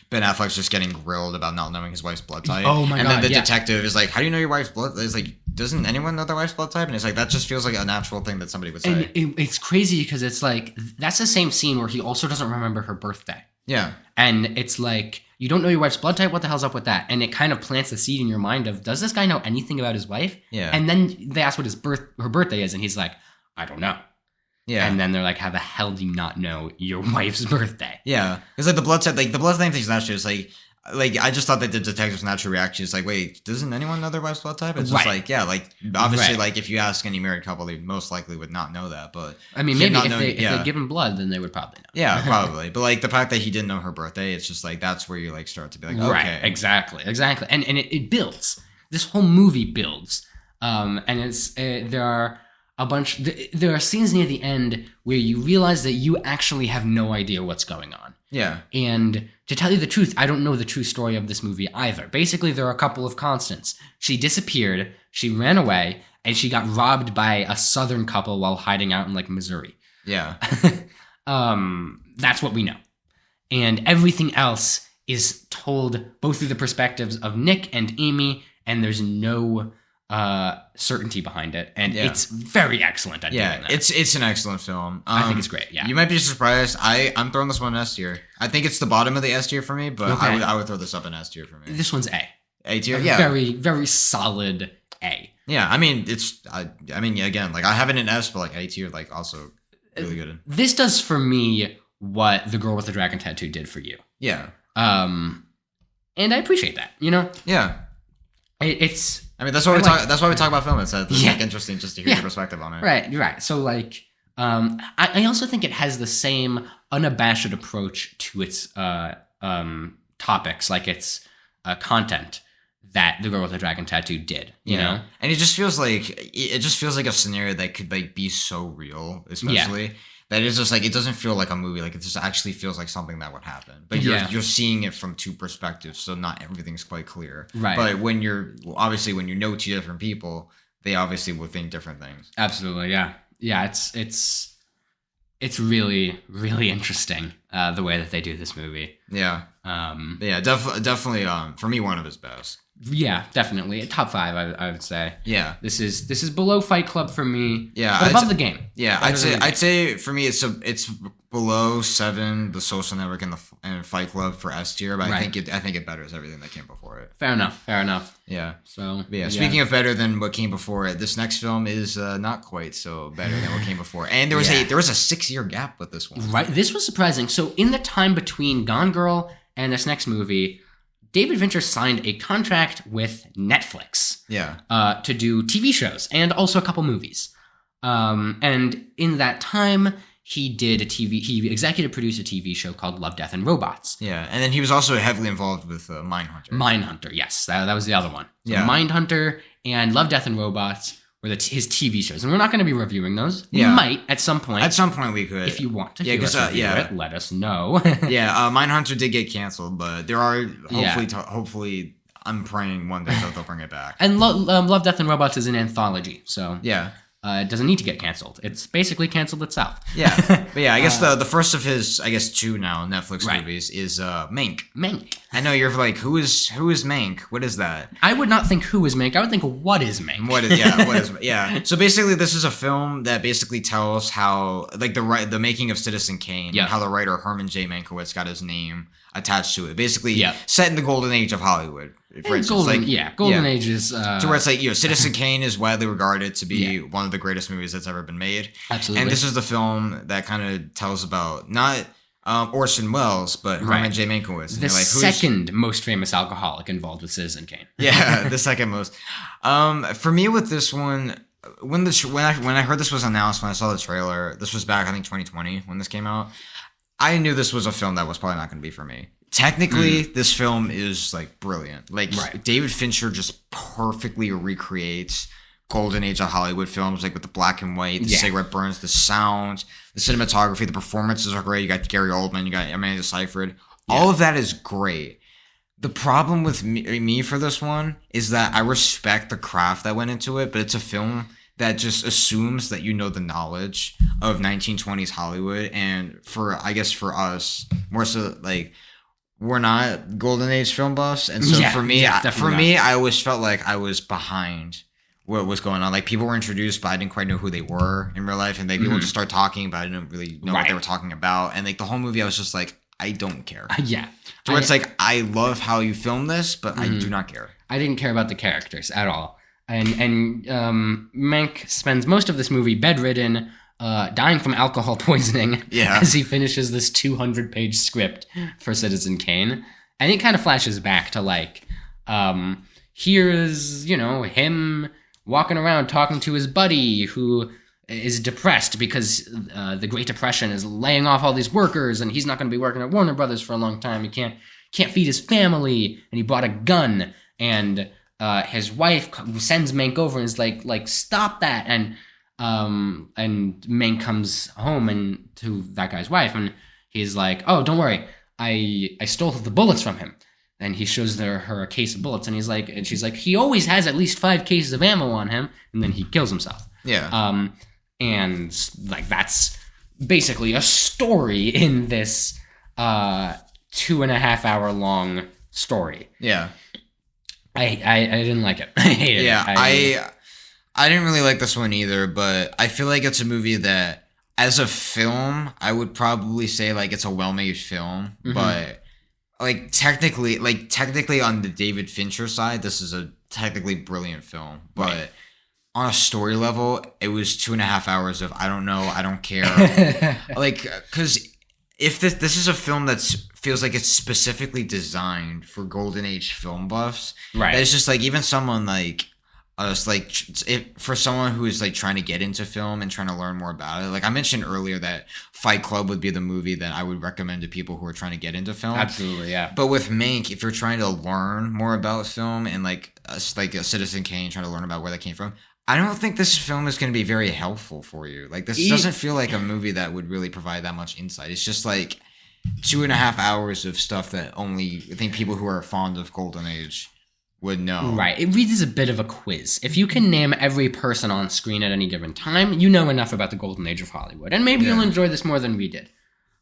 Ben Affleck's just getting grilled about not knowing his wife's blood type. Oh my and God, then the yeah. detective is like, "How do you know your wife's blood?" It's like, doesn't anyone know their wife's blood type? And it's like that just feels like a natural thing that somebody would say. And it's crazy because it's like that's the same scene where he also doesn't remember her birthday. Yeah. And it's like, you don't know your wife's blood type? What the hell's up with that? And it kind of plants the seed in your mind of, does this guy know anything about his wife? Yeah. And then they ask what her birthday is, and he's like, I don't know. Yeah. And then they're like, how the hell do you not know your wife's birthday? Yeah. It's like the blood type, like the blood type thing's naturally is like I just thought that the detective's natural reaction is like, wait, doesn't anyone know their wife's blood type? It's just Right. like, yeah, like obviously, Right. like if you ask any married couple, they most likely would not know that. But I mean, him maybe not if knowing- they give him blood, then they would probably know. yeah, probably. But like the fact that he didn't know her birthday, it's just like that's where you like start to be like, okay, Right, exactly. And it builds. This whole movie builds. And it's there are there are scenes near the end where you realize that you actually have no idea what's going on. yeah, And to tell you the truth, I don't know the true story of this movie either. Basically, there are a couple of constants. She disappeared, she ran away, and she got robbed by a southern couple while hiding out in like Missouri. yeah, That's what we know. And everything else is told both through the perspectives of Nick and Amy, and there's no certainty behind it. And Yeah. it's very excellent at doing yeah. that. It's an excellent film. I think it's great, yeah. You might be surprised. I'm throwing this one in S tier. I think it's the bottom of the S tier for me, but Okay. I would throw this up in S tier for me. This one's A. A tier, A yeah, Very, very solid A. yeah. I mean, I mean, again, like I have it in S, but like A tier, like also really good. This does for me what The Girl with the Dragon Tattoo did for you. Yeah, And I appreciate that, you know? yeah. It's I mean, that's why we like- talk. That's why we talk about film. It's Yeah. like interesting just to hear Yeah. your perspective on it. right, you're right. So like, I also think it has the same unabashed approach to its topics, like its content, that The Girl with the Dragon Tattoo did. You know? and it just feels like a scenario that could like be so real, especially that it's just like it doesn't feel like a movie. Like it just actually feels like something that would happen. But you're seeing it from two perspectives, so not everything's quite clear. Right. But when you know two different people, they obviously will think different things. Absolutely, yeah, yeah. It's really, really interesting the way that they do this movie. Yeah. Yeah. Definitely. For me, one of his best. Yeah, definitely. Top 5, I would say. Yeah. This is below Fight Club for me. Yeah, but above the game. Yeah, Better than the game. I'd say for me it's below 7, The Social Network and Fight Club for S tier, but Right. I think it betters everything that came before it. Fair enough. Yeah. So But yeah, speaking of better than what came before it, this next film is not quite so better than what came before. And there was a 6-year gap with this one. right, this was surprising. So in the time between Gone Girl and this next movie, David Fincher signed a contract with Netflix. Yeah. To do TV shows and also a couple movies. And in that time, he executive produced a TV show called Love, Death, and Robots. Yeah, and then he was also heavily involved with Mindhunter. Mindhunter, yes, that was the other one. So Yeah. Mindhunter and Love, Death, and Robots were his TV shows, and we're not going to be reviewing those. Yeah. We might at some point. At some point we could. if you want to Yeah, hear us 'cause, review yeah. it, let us know. Yeah, Mindhunter did get canceled, but there are Yeah. hopefully I'm praying one day that they'll bring it back. And Love, Death, and Robots is an anthology, so Yeah. it doesn't need to get canceled. It's basically canceled itself. Yeah. But yeah, I guess the first of his 2 now Netflix Right. movies is Mank. Mank. I know you're like, who is Mank? What is that? I would not think who is Mank. I would think what is Mank. What is yeah. So basically this is a film that basically tells how like the making of Citizen Kane Yeah. and how the writer Herman J. Mankiewicz got his name attached to it. Basically Yeah. set in the golden age of Hollywood. For instance, Golden Age is to where it's like, Citizen Kane is widely regarded to be one of the greatest movies that's ever been made. Absolutely. And this is the film that kind of tells about not Orson Welles, but Herman J. Mankiewicz. The second most famous alcoholic involved with Citizen Kane. Yeah, the second most. For me with this one, when I heard this was announced, when I saw the trailer, this was back I think 2020 when this came out. I knew this was a film that was probably not going to be for me. Technically, this film is like brilliant. Like David Fincher just perfectly recreates golden age of Hollywood films, like with the black and white, the cigarette burns, the sound, the cinematography, the performances are great. You got Gary Oldman, you got Amanda Seyfried. All of that is great. The problem with me for this one is that I respect the craft that went into it, but it's a film that just assumes that you know the knowledge of 1920s Hollywood. And for us, more so like we're not golden age film buffs. And so for me, I always felt like I was behind what was going on. Like people were introduced, but I didn't quite know who they were in real life. And they people just start talking, but I didn't really know what they were talking about. And like the whole movie, I was just like, I don't care. So it's like, I love how you film this, but I do not care. I didn't care about the characters at all. And Mank spends most of this movie bedridden, dying from alcohol poisoning as he finishes this 200-page script for Citizen Kane. And it kind of flashes back to like, here's, him walking around talking to his buddy who is depressed because the Great Depression is laying off all these workers and he's not going to be working at Warner Brothers for a long time. He can't feed his family, and he bought a gun, and his wife sends Mank over and is like stop that, and Mank comes home and to that guy's wife, and he's like, oh, don't worry, I stole the bullets from him. And he shows her a case of bullets, and she's like, he always has at least 5 cases of ammo on him, and then he kills himself. Yeah. And like that's basically a story in this 2.5 hour long story. Yeah. I didn't like it. I hated it. Yeah, I didn't really like this one either, but I feel like it's a movie that, as a film, I would probably say like it's a well-made film, but like technically on the David Fincher side, this is a technically brilliant film, but on a story level, it was 2.5 hours of I don't know, I don't care. Like, because if this is a film that feels like it's specifically designed for golden age film buffs, it's just like even someone like us, like for someone who is like trying to get into film and trying to learn more about it. Like I mentioned earlier that Fight Club would be the movie that I would recommend to people who are trying to get into film. Absolutely, yeah. But with Mank, if you're trying to learn more about film and like a Citizen Kane, trying to learn about where that came from, I don't think this film is going to be very helpful for you. Like this doesn't feel like a movie that would really provide that much insight. It's just like 2.5 hours of stuff that only I think people who are fond of Golden Age would know. Right. It reads as a bit of a quiz. If you can name every person on screen at any given time, you know enough about the Golden Age of Hollywood. And maybe you'll enjoy this more than we did.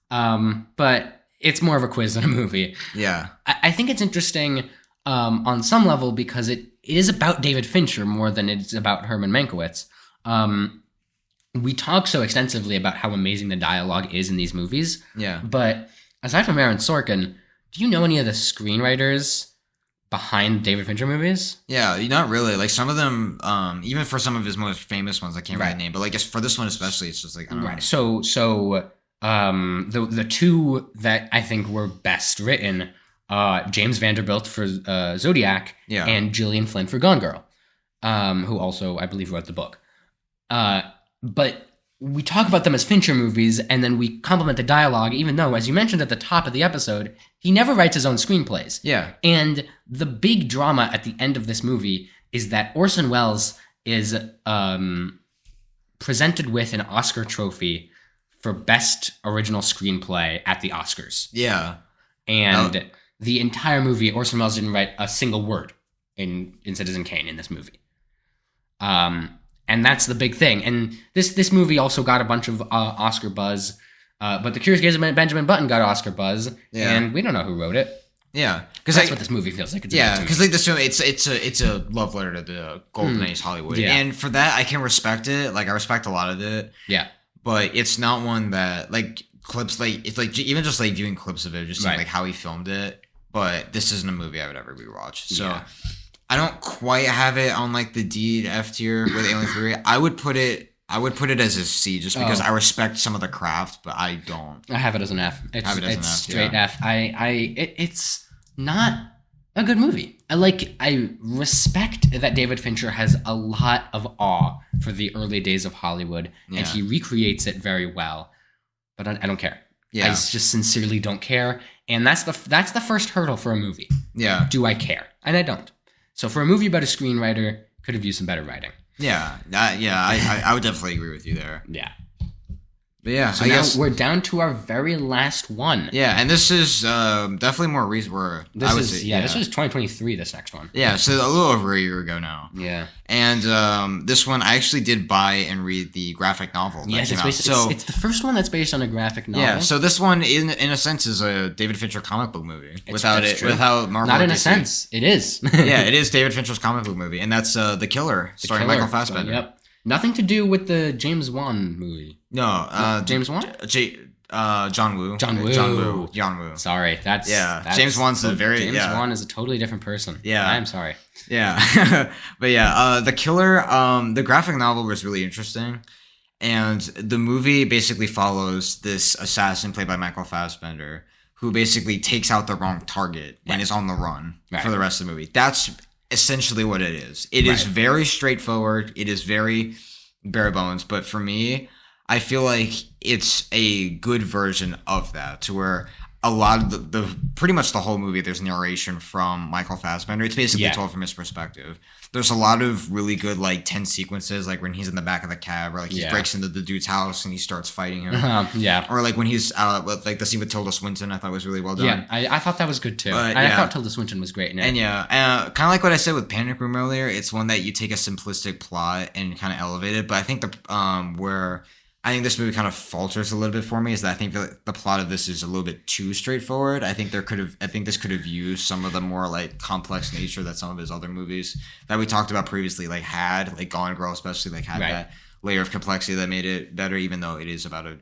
But it's more of a quiz than a movie. Yeah. I think it's interesting on some level because it is about David Fincher more than it's about Herman Mankiewicz. We talk so extensively about how amazing the dialogue is in these movies. Yeah. But aside from Aaron Sorkin, do you know any of the screenwriters behind David Fincher movies? Yeah, not really. Like some of them, even for some of his most famous ones, I can't remember the name, but like for this one especially, it's just like I don't know. So the two that I think were best written, James Vanderbilt for Zodiac, and Gillian Flynn for Gone Girl, who also I believe wrote the book. But we talk about them as Fincher movies, and then we compliment the dialogue, even though, as you mentioned at the top of the episode, he never writes his own screenplays. Yeah. And the big drama at the end of this movie is that Orson Welles is presented with an Oscar trophy for Best Original Screenplay at the Oscars. Yeah. And the entire movie, Orson Welles didn't write a single word in Citizen Kane in this movie. And that's the big thing. And this movie also got a bunch of Oscar buzz. But The Curious Case of Benjamin Button got Oscar buzz. Yeah. And we don't know who wrote it. Yeah. Because that's what this movie feels like. Because like this film, it's a love letter to the Golden Age Hollywood. Yeah. And for that, I can respect it. Like I respect a lot of it. Yeah. But it's not one that like clips, like it's like even just like viewing clips of it, just seeing like how he filmed it. but this isn't a movie I would ever rewatch. So Yeah. I don't quite have it on like the D to F tier with Alien 3. I would put it as a C just because I respect some of the craft, but I don't. I have it as an F. It's straight yeah. F. It's not a good movie. I respect that David Fincher has a lot of awe for the early days of Hollywood, and he recreates it very well. But I don't care. Yeah. I just sincerely don't care, and that's the first hurdle for a movie. Yeah. Do I care? And I don't. So for a movie about a screenwriter, could have used some better writing. Yeah. I would definitely agree with you there. Yeah. But yeah, So I now guess we're down to our very last one. Yeah, and this is definitely more reasonable. This was 2023. This next one. Yeah, so a little over a year ago now. Yeah. And this one I actually did buy and read the graphic novel. Yes, it's the first one that's based on a graphic novel. Yeah, so this one in a sense is a David Fincher comic book movie. Without Marvel. Not in a sense, it is. Yeah, it is David Fincher's comic book movie, and that's The Killer, starring Michael Fassbender. Yep. Nothing to do with the James Wan movie. No, James Wan? John Woo. John Woo. Sorry, that's James Wan's James Wan is a totally different person. Yeah, I'm sorry. Yeah, but yeah, The Killer. The graphic novel was really interesting, and the movie basically follows this assassin played by Michael Fassbender, who basically takes out the wrong target and is on the run for the rest of the movie. That's essentially what it is. It is very straightforward. It is very bare bones. But for me, I feel like it's a good version of that, to where a lot of the pretty much the whole movie, there's narration from Michael Fassbender. It's basically told from his perspective. There's a lot of really good tense sequences, like when he's in the back of the cab, or he breaks into the dude's house and he starts fighting him. Or when he's with the scene with Tilda Swinton, I thought was really well done. Yeah, I thought that was good too. I thought Tilda Swinton was great in it. And kind of like what I said with Panic Room earlier, it's one that you take a simplistic plot and kind of elevate it. But I think I think this movie kind of falters a little bit for me is that I think the plot of this is a little bit too straightforward. I think this could have used some of the more complex nature that some of his other movies that we talked about previously had, Gone Girl especially, had that layer of complexity that made it better, even though it is about a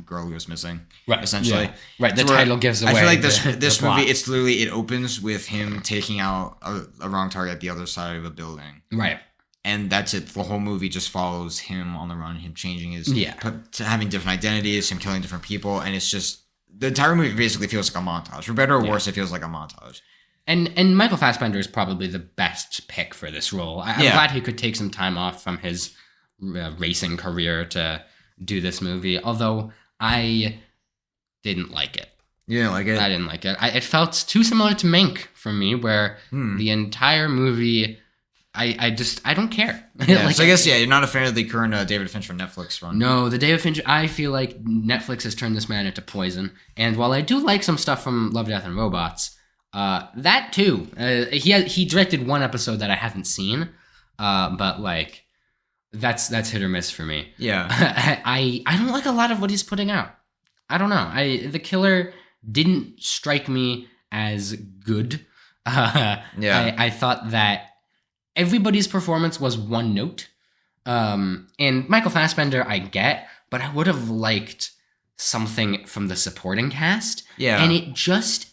girl who was missing, essentially. Yeah. Right, the title gives away. I feel like this movie, it's literally, it opens with him taking out a wrong target at the other side of a building. Right. And that's it. The whole movie just follows him on the run, him changing his, having different identities, him killing different people, and it's just the entire movie basically feels like a montage. For better or worse, it feels like a montage. And Michael Fassbender is probably the best pick for this role. I'm glad he could take some time off from his racing career to do this movie. Although I didn't like it. You didn't like it? I didn't like it. It felt too similar to Mank for me, where the entire movie. I don't care. Yeah, so I guess, you're not a fan of the current David Fincher Netflix run. No, the David Fincher, I feel like Netflix has turned this man into poison. And while I do like some stuff from Love, Death, and Robots, that too. He directed one episode that I haven't seen, but that's hit or miss for me. Yeah. I don't like a lot of what he's putting out. I don't know. The Killer didn't strike me as good. I thought that everybody's performance was one note. And Michael Fassbender, I get, but I would have liked something from the supporting cast. Yeah. And it just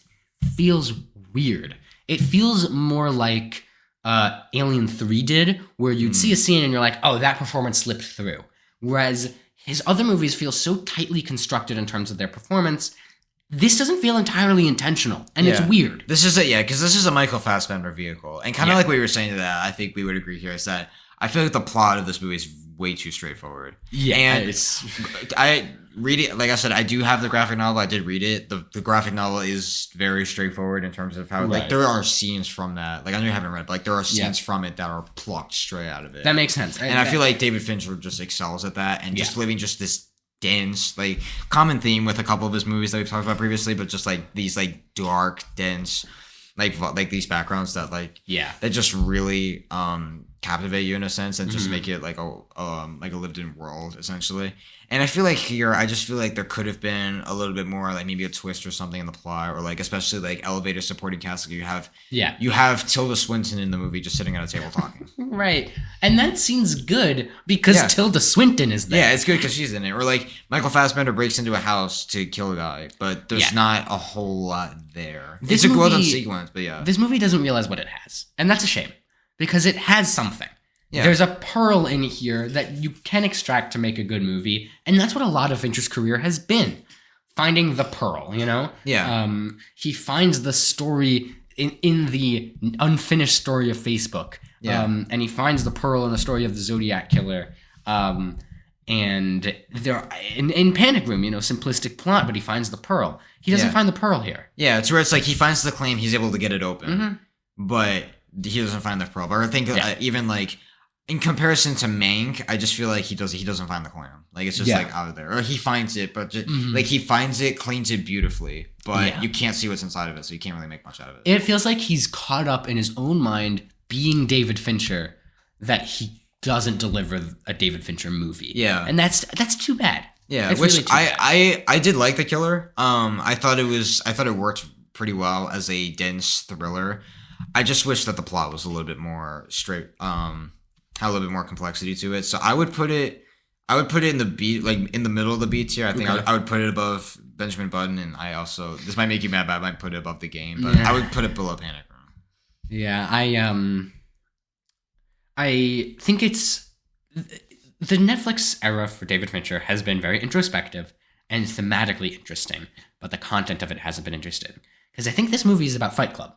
feels weird. It feels more like Alien 3 did, where you'd see a scene and you're like, oh, that performance slipped through. Whereas his other movies feel so tightly constructed in terms of their performance. This doesn't feel entirely intentional, and it's weird. This is because this is a Michael Fassbender vehicle, and kind of like what you were saying to that, I think we would agree here is that I feel like the plot of this movie is way too straightforward. Yeah, and I read it. Like I said, I do have the graphic novel. I did read it. The graphic novel is very straightforward in terms of how there are scenes from that. I know you haven't read, but there are scenes from it that are plucked straight out of it. That makes sense, and I feel like David Fincher just excels at that, and just living just this dense, common theme with a couple of his movies that we've talked about previously, but just these dark, dense, these backgrounds that that just really captivate you in a sense and just make it like a lived-in world essentially. And I feel like here, I just feel like there could have been a little bit more, like maybe a twist or something in the plot, or like especially like elevator supporting cast. Like you have Tilda Swinton in the movie just sitting at a table talking. Right, and that scene's good because Tilda Swinton is there. Yeah, it's good because she's in it. Or like Michael Fassbender breaks into a house to kill a guy, but there's not a whole lot there. It's a well done sequence, but yeah, this movie doesn't realize what it has, and that's a shame because it has something. Yeah. There's a pearl in here that you can extract to make a good movie, and that's what a lot of Fincher's career has been. Finding the pearl, you know? Yeah. He finds the story in the unfinished story of Facebook. Yeah. And he finds the pearl in the story of the Zodiac killer. And they're in Panic Room, you know, simplistic plot, but he finds the pearl. He doesn't find the pearl here. Yeah, it's where it's like he finds the claim, he's able to get it open, but he doesn't find the pearl. But I think even like, in comparison to Mank, I just feel like he doesn't find the clam. Like it's just like out of there, or he finds it, but just, like he finds it, cleans it beautifully, but you can't see what's inside of it, so you can't really make much out of it. It feels like he's caught up in his own mind, being David Fincher, that he doesn't deliver a David Fincher movie. Yeah, and that's too bad. Yeah, it's which really bad. I did like The Killer. I thought it worked pretty well as a dense thriller. I just wish that the plot was a little bit more straight. Had a little bit more complexity to it. So I would put it in the B, like in the middle of the B tier. I think I would put it above Benjamin Button, and this might make you mad, but I might put it above The Game, but I would put it below Panic Room. Yeah, I think it's the Netflix era for David Fincher has been very introspective and thematically interesting, but the content of it hasn't been interesting. Because I think this movie is about Fight Club.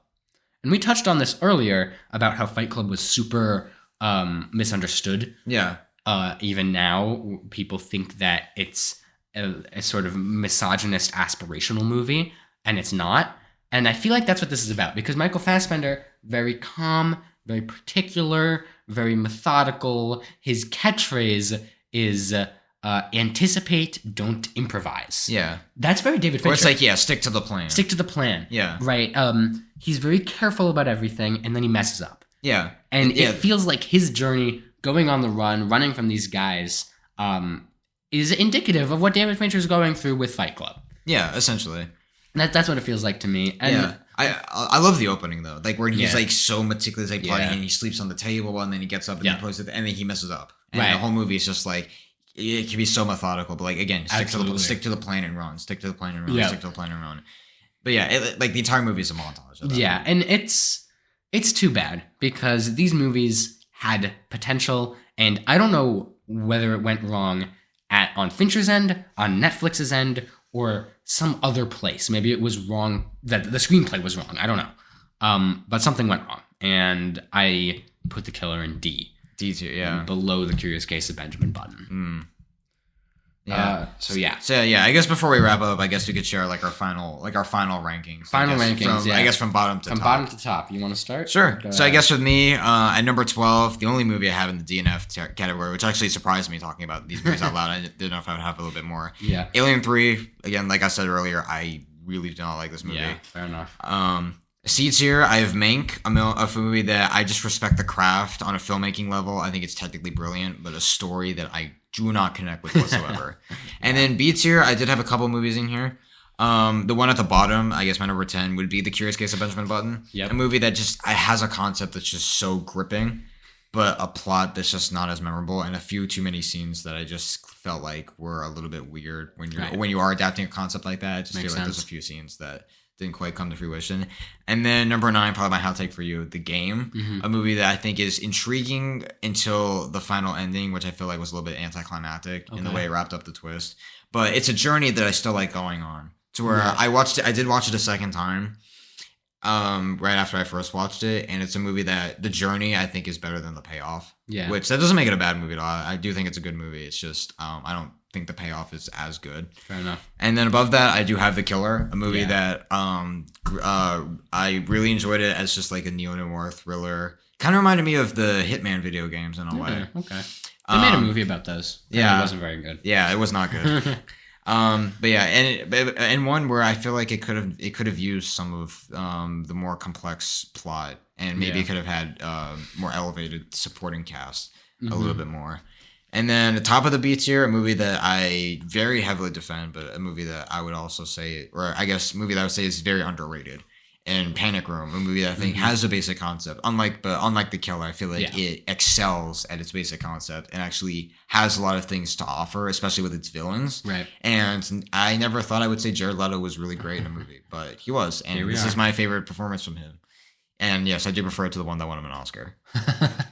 And we touched on this earlier about how Fight Club was super misunderstood. Yeah. Even now, people think that it's a sort of misogynist aspirational movie, and it's not. And I feel like that's what this is about, because Michael Fassbender, very calm, very particular, very methodical. His catchphrase is anticipate, don't improvise. Yeah. That's very David Fincher. Or it's like, stick to the plan. Stick to the plan. Yeah. Right. He's very careful about everything, and then he messes up. Yeah. And it feels like his journey going on the run, running from these guys, is indicative of what David Fincher is going through with Fight Club. Yeah, essentially. That's what it feels like to me. And I love the opening though, like where he's like so meticulous, like plotting, and he sleeps on the table, and then he gets up and he posts it, and then he messes up. And the whole movie is just like it can be so methodical, but like again, stick to the plan and run, stick to the plan and run, stick to the plan and run. But like the entire movie is a montage. Yeah, and it's too bad because these movies had potential, and I don't know whether it went wrong on Fincher's end, on Netflix's end, or some other place. Maybe it was wrong, that the screenplay was wrong. I don't know. But something went wrong, and I put The Killer in D. D2, yeah. Below The Curious Case of Benjamin Button. Yeah. So yeah. I guess before we wrap up, I guess we could share like our final rankings. I guess from bottom to top. From bottom to top. You want to start? Sure. So I guess with me, at number 12, the only movie I have in the DNF category, which actually surprised me talking about these movies out loud. I didn't know if I would have a little bit more. Yeah. Alien 3, again, like I said earlier, I really do not like this movie. Yeah, fair enough. Seeds here, I have Mank, a movie that I just respect the craft on a filmmaking level. I think it's technically brilliant, but a story that I do not connect with whatsoever. And then B tier, I did have a couple movies in here. The one at the bottom, I guess my number 10 would be The Curious Case of Benjamin Button. Yep. A movie that just has a concept that's just so gripping, but a plot that's just not as memorable, and a few too many scenes that I just felt like were a little bit weird when you are adapting a concept like that. I just feel like there's a few scenes that didn't quite come to fruition. And then number 9, probably my hot take for you, The Game, a movie that I think is intriguing until the final ending, which I feel like was a little bit anticlimactic in the way it wrapped up the twist. But it's a journey that I still like going on. To where I did watch it a second time, right after I first watched it, and it's a movie that the journey I think is better than the payoff. Yeah. Which that doesn't make it a bad movie at all. I do think it's a good movie. It's just I don't think the payoff is as good. Fair enough. And then above that, I do have The Killer, a movie that I really enjoyed it as just like a neo-noir thriller. Kind of reminded me of the Hitman video games in a way. Okay. They made a movie about those. It wasn't very good. Yeah, it was not good. But yeah, and one where I feel like it could have used some of the more complex plot, and maybe it could have had more elevated supporting cast a little bit more. And then the top of the B tier, a movie that I very heavily defend, but a movie that I would also say, or I guess a movie that I would say is very underrated. And Panic Room, a movie that I think has a basic concept. Unlike The Killer, I feel like it excels at its basic concept and actually has a lot of things to offer, especially with its villains. Right. And I never thought I would say Jared Leto was really great in a movie, but he was. And this is my favorite performance from him. And yes, I do prefer it to the one that won him an Oscar.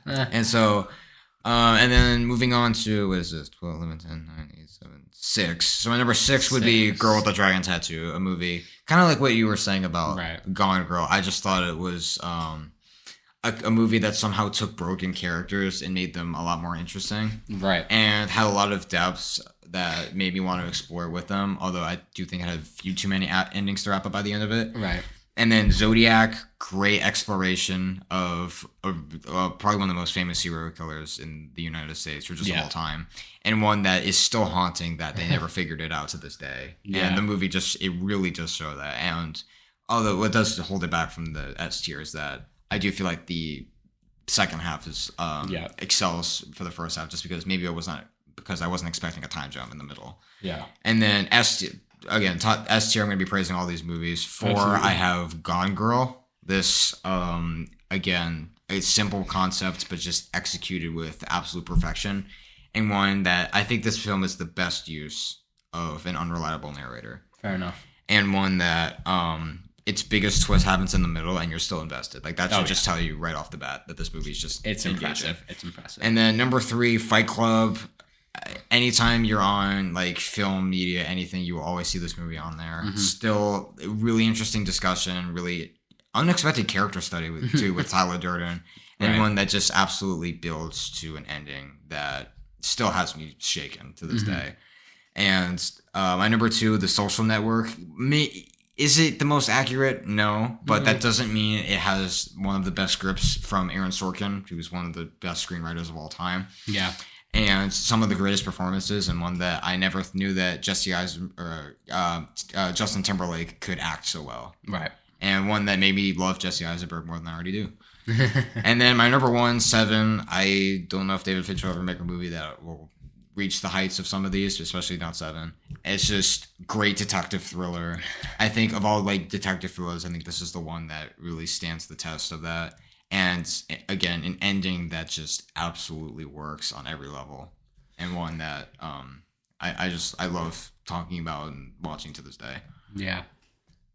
And so, and then moving on to, what is this? 12, 11, 10, 9, 8, 7, 6. So my number 6 would be Girl with the Dragon Tattoo, a movie kind of like what you were saying about Gone Girl. I just thought it was a movie that somehow took broken characters and made them a lot more interesting. Right. And had a lot of depths that made me want to explore with them, although I do think it had a few too many endings to wrap up by the end of it. Right. And then Zodiac, great exploration of probably one of the most famous serial killers in the United States, or just of all time. And one that is still haunting that they never figured it out to this day. Yeah. And the movie it really does show that. And although what does hold it back from the S tier is that I do feel like the second half is excels for the first half, just because maybe because I wasn't expecting a time jump in the middle. Yeah. And then S tier, again, S tier, I'm going to be praising all these movies. 4, I have Gone Girl. This, again, a simple concept, but just executed with absolute perfection. And one that I think this film is the best use of an unreliable narrator. Fair enough. And one that its biggest twist happens in the middle, and you're still invested. Like, that should just tell you right off the bat that this movie is just impressive. It's impressive. And then number 3, Fight Club. Anytime you're on like film media, anything, you will always see this movie on there. Still a really interesting discussion, really unexpected character study with Tyler Durden, and one that just absolutely builds to an ending that still has me shaken to this day. And my number 2, The Social Network. Is it the most accurate? No, but that doesn't mean it has one of the best scripts from Aaron Sorkin, who's one of the best screenwriters of all time. Yeah. And some of the greatest performances, and one that I never knew that Justin Timberlake could act so well. Right. And one that made me love Jesse Eisenberg more than I already do. And then my number 1, 7. I don't know if David Fincher will ever make a movie that will reach the heights of some of these, especially not 7. It's just great detective thriller. I think of all like detective thrillers, I think this is the one that really stands the test of that. And again, an ending that just absolutely works on every level, and one that I love talking about and watching to this day. Yeah,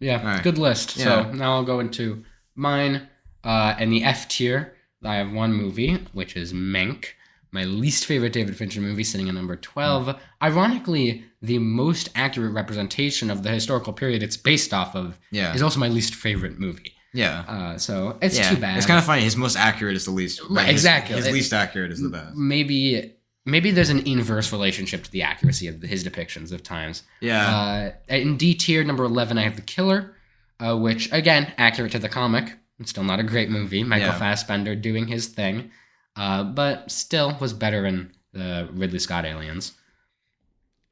right. Good list. Yeah. So now I'll go into mine. In the F tier, I have one movie, which is Mank, my least favorite David Fincher movie, sitting at number 12. Ironically, the most accurate representation of the historical period it's based off of is also my least favorite movie. Yeah. So it's too bad. It's kind of funny. His most accurate is the least. Right, exactly. His least accurate is the best. Maybe there's an inverse relationship to the accuracy of his depictions of times. Yeah. In D tier, number 11, I have The Killer, which, again, accurate to the comic. It's still not a great movie. Michael Fassbender doing his thing. But still was better in the Ridley Scott Aliens.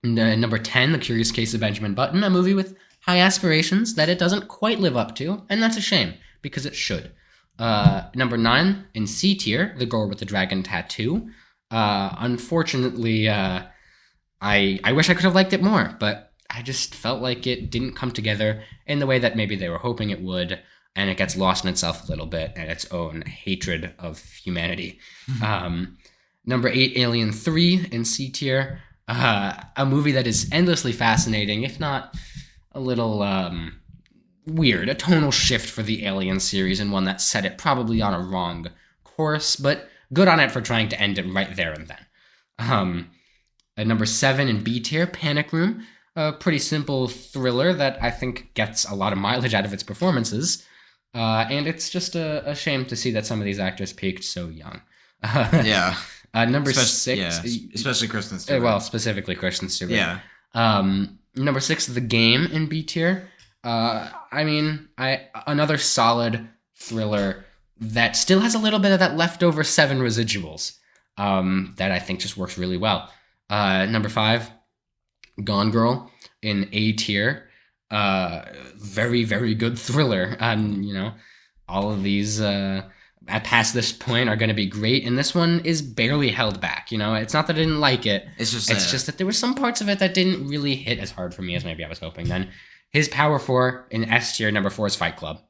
Number 10, The Curious Case of Benjamin Button, a movie with high aspirations that it doesn't quite live up to, and that's a shame, because it should. Number 9, in C tier, The Girl with the Dragon Tattoo. Unfortunately, I wish I could have liked it more, but I just felt like it didn't come together in the way that maybe they were hoping it would, and it gets lost in itself a little bit and its own hatred of humanity. Number 8, Alien 3 in C tier. A movie that is endlessly fascinating, if not a little weird, a tonal shift for the Alien series, and one that set it probably on a wrong course, but good on it for trying to end it right there and then. At number 7 in B tier, Panic Room, a pretty simple thriller that I think gets a lot of mileage out of its performances, and it's just a shame to see that some of these actors peaked so young. Number 6... Yeah, especially Kristen Stewart. Well, specifically Kristen Stewart. Yeah. Number 6, The Game in B tier. Another solid thriller that still has a little bit of that leftover 7 residuals that I think just works really well. Number 5, Gone Girl in A tier. Very, very good thriller. And, all of these past this point are going to be great. And this one is barely held back. It's not that I didn't like it. It's just that there were some parts of it that didn't really hit as hard for me as maybe I was hoping. Then his Power 4 in S tier, number 4 is Fight Club.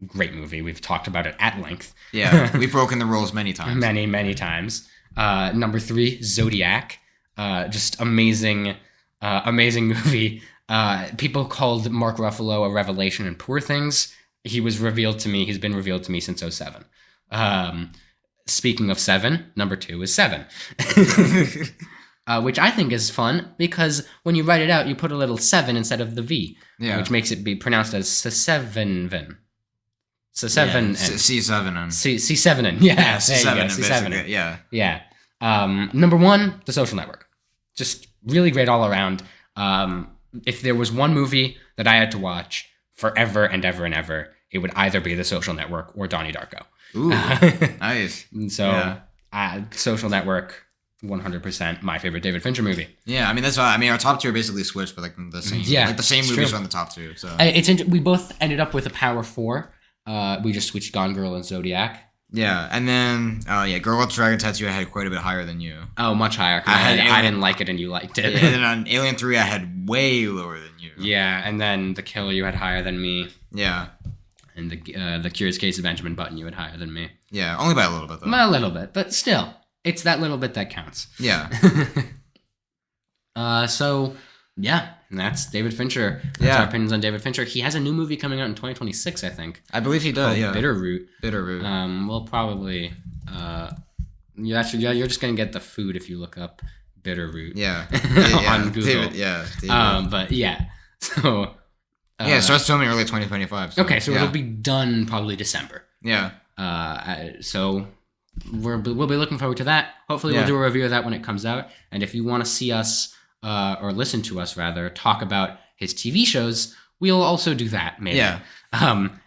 Great movie. We've talked about it at length. Yeah, we've broken the rules many times. Many, many times. Number 3, Zodiac. Just amazing movie. People called Mark Ruffalo a revelation in Poor Things. He's been revealed to me since 2007. Speaking of 7, number 2 is 7. Which I think is fun because when you write it out, you put a little 7 instead of the V, which makes it be pronounced as C7N. C7N. C7N. Yeah, C7N. Yeah. Number 1, The Social Network. Just really great all around. If there was one movie that I had to watch forever and ever and ever, it would either be The Social Network or Donnie Darko. Ooh, nice. So, Social Network, 100% my favorite David Fincher movie. Yeah, I mean that's why. I mean our top 2 are basically switched, but like the same. Yeah, like the same movies are on the top 2. So we both ended up with a Power 4. We just switched Gone Girl and Zodiac. Yeah, and then Girl with the Dragon Tattoo I had quite a bit higher than you. Oh, much higher. I didn't like it and you liked it. Yeah, and then on Alien 3 I had way lower than you. Yeah, and then The Killer you had higher than me. Yeah. And the Curious Case of Benjamin Button you had higher than me. Yeah, only by a little bit though. A little bit, but still, it's that little bit that counts. Yeah. So yeah, that's David Fincher. That's our opinions on David Fincher. He has a new movie coming out in 2026, I think. I believe he does. Yeah. Bitterroot. We'll probably. You're just gonna get the food if you look up Bitterroot. Yeah. On Google. David. But yeah. So. It starts filming early 2025. So, okay, so it'll be done probably December. Yeah. So we'll be looking forward to that. Hopefully we'll do a review of that when it comes out. And if you want to see us, or listen to us rather, talk about his TV shows, we'll also do that, maybe. Yeah.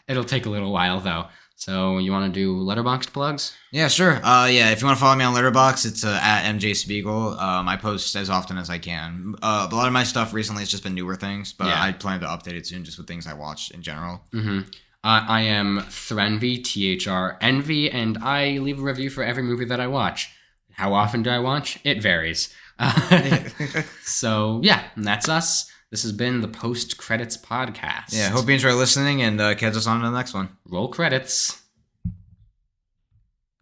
It'll take a little while, though. So you want to do Letterboxd plugs? Yeah, sure. If you want to follow me on Letterboxd, it's at MJ Spiegel. I post as often as I can. A lot of my stuff recently has just been newer things, but I plan to update it soon just with things I watched in general. Mm-hmm. I am Threnvy, THRNV, and I leave a review for every movie that I watch. How often do I watch? It varies. So, yeah, and that's us. This has been the Post Credits Podcast. Yeah, hope you enjoy listening and catch us on to the next one. Roll credits.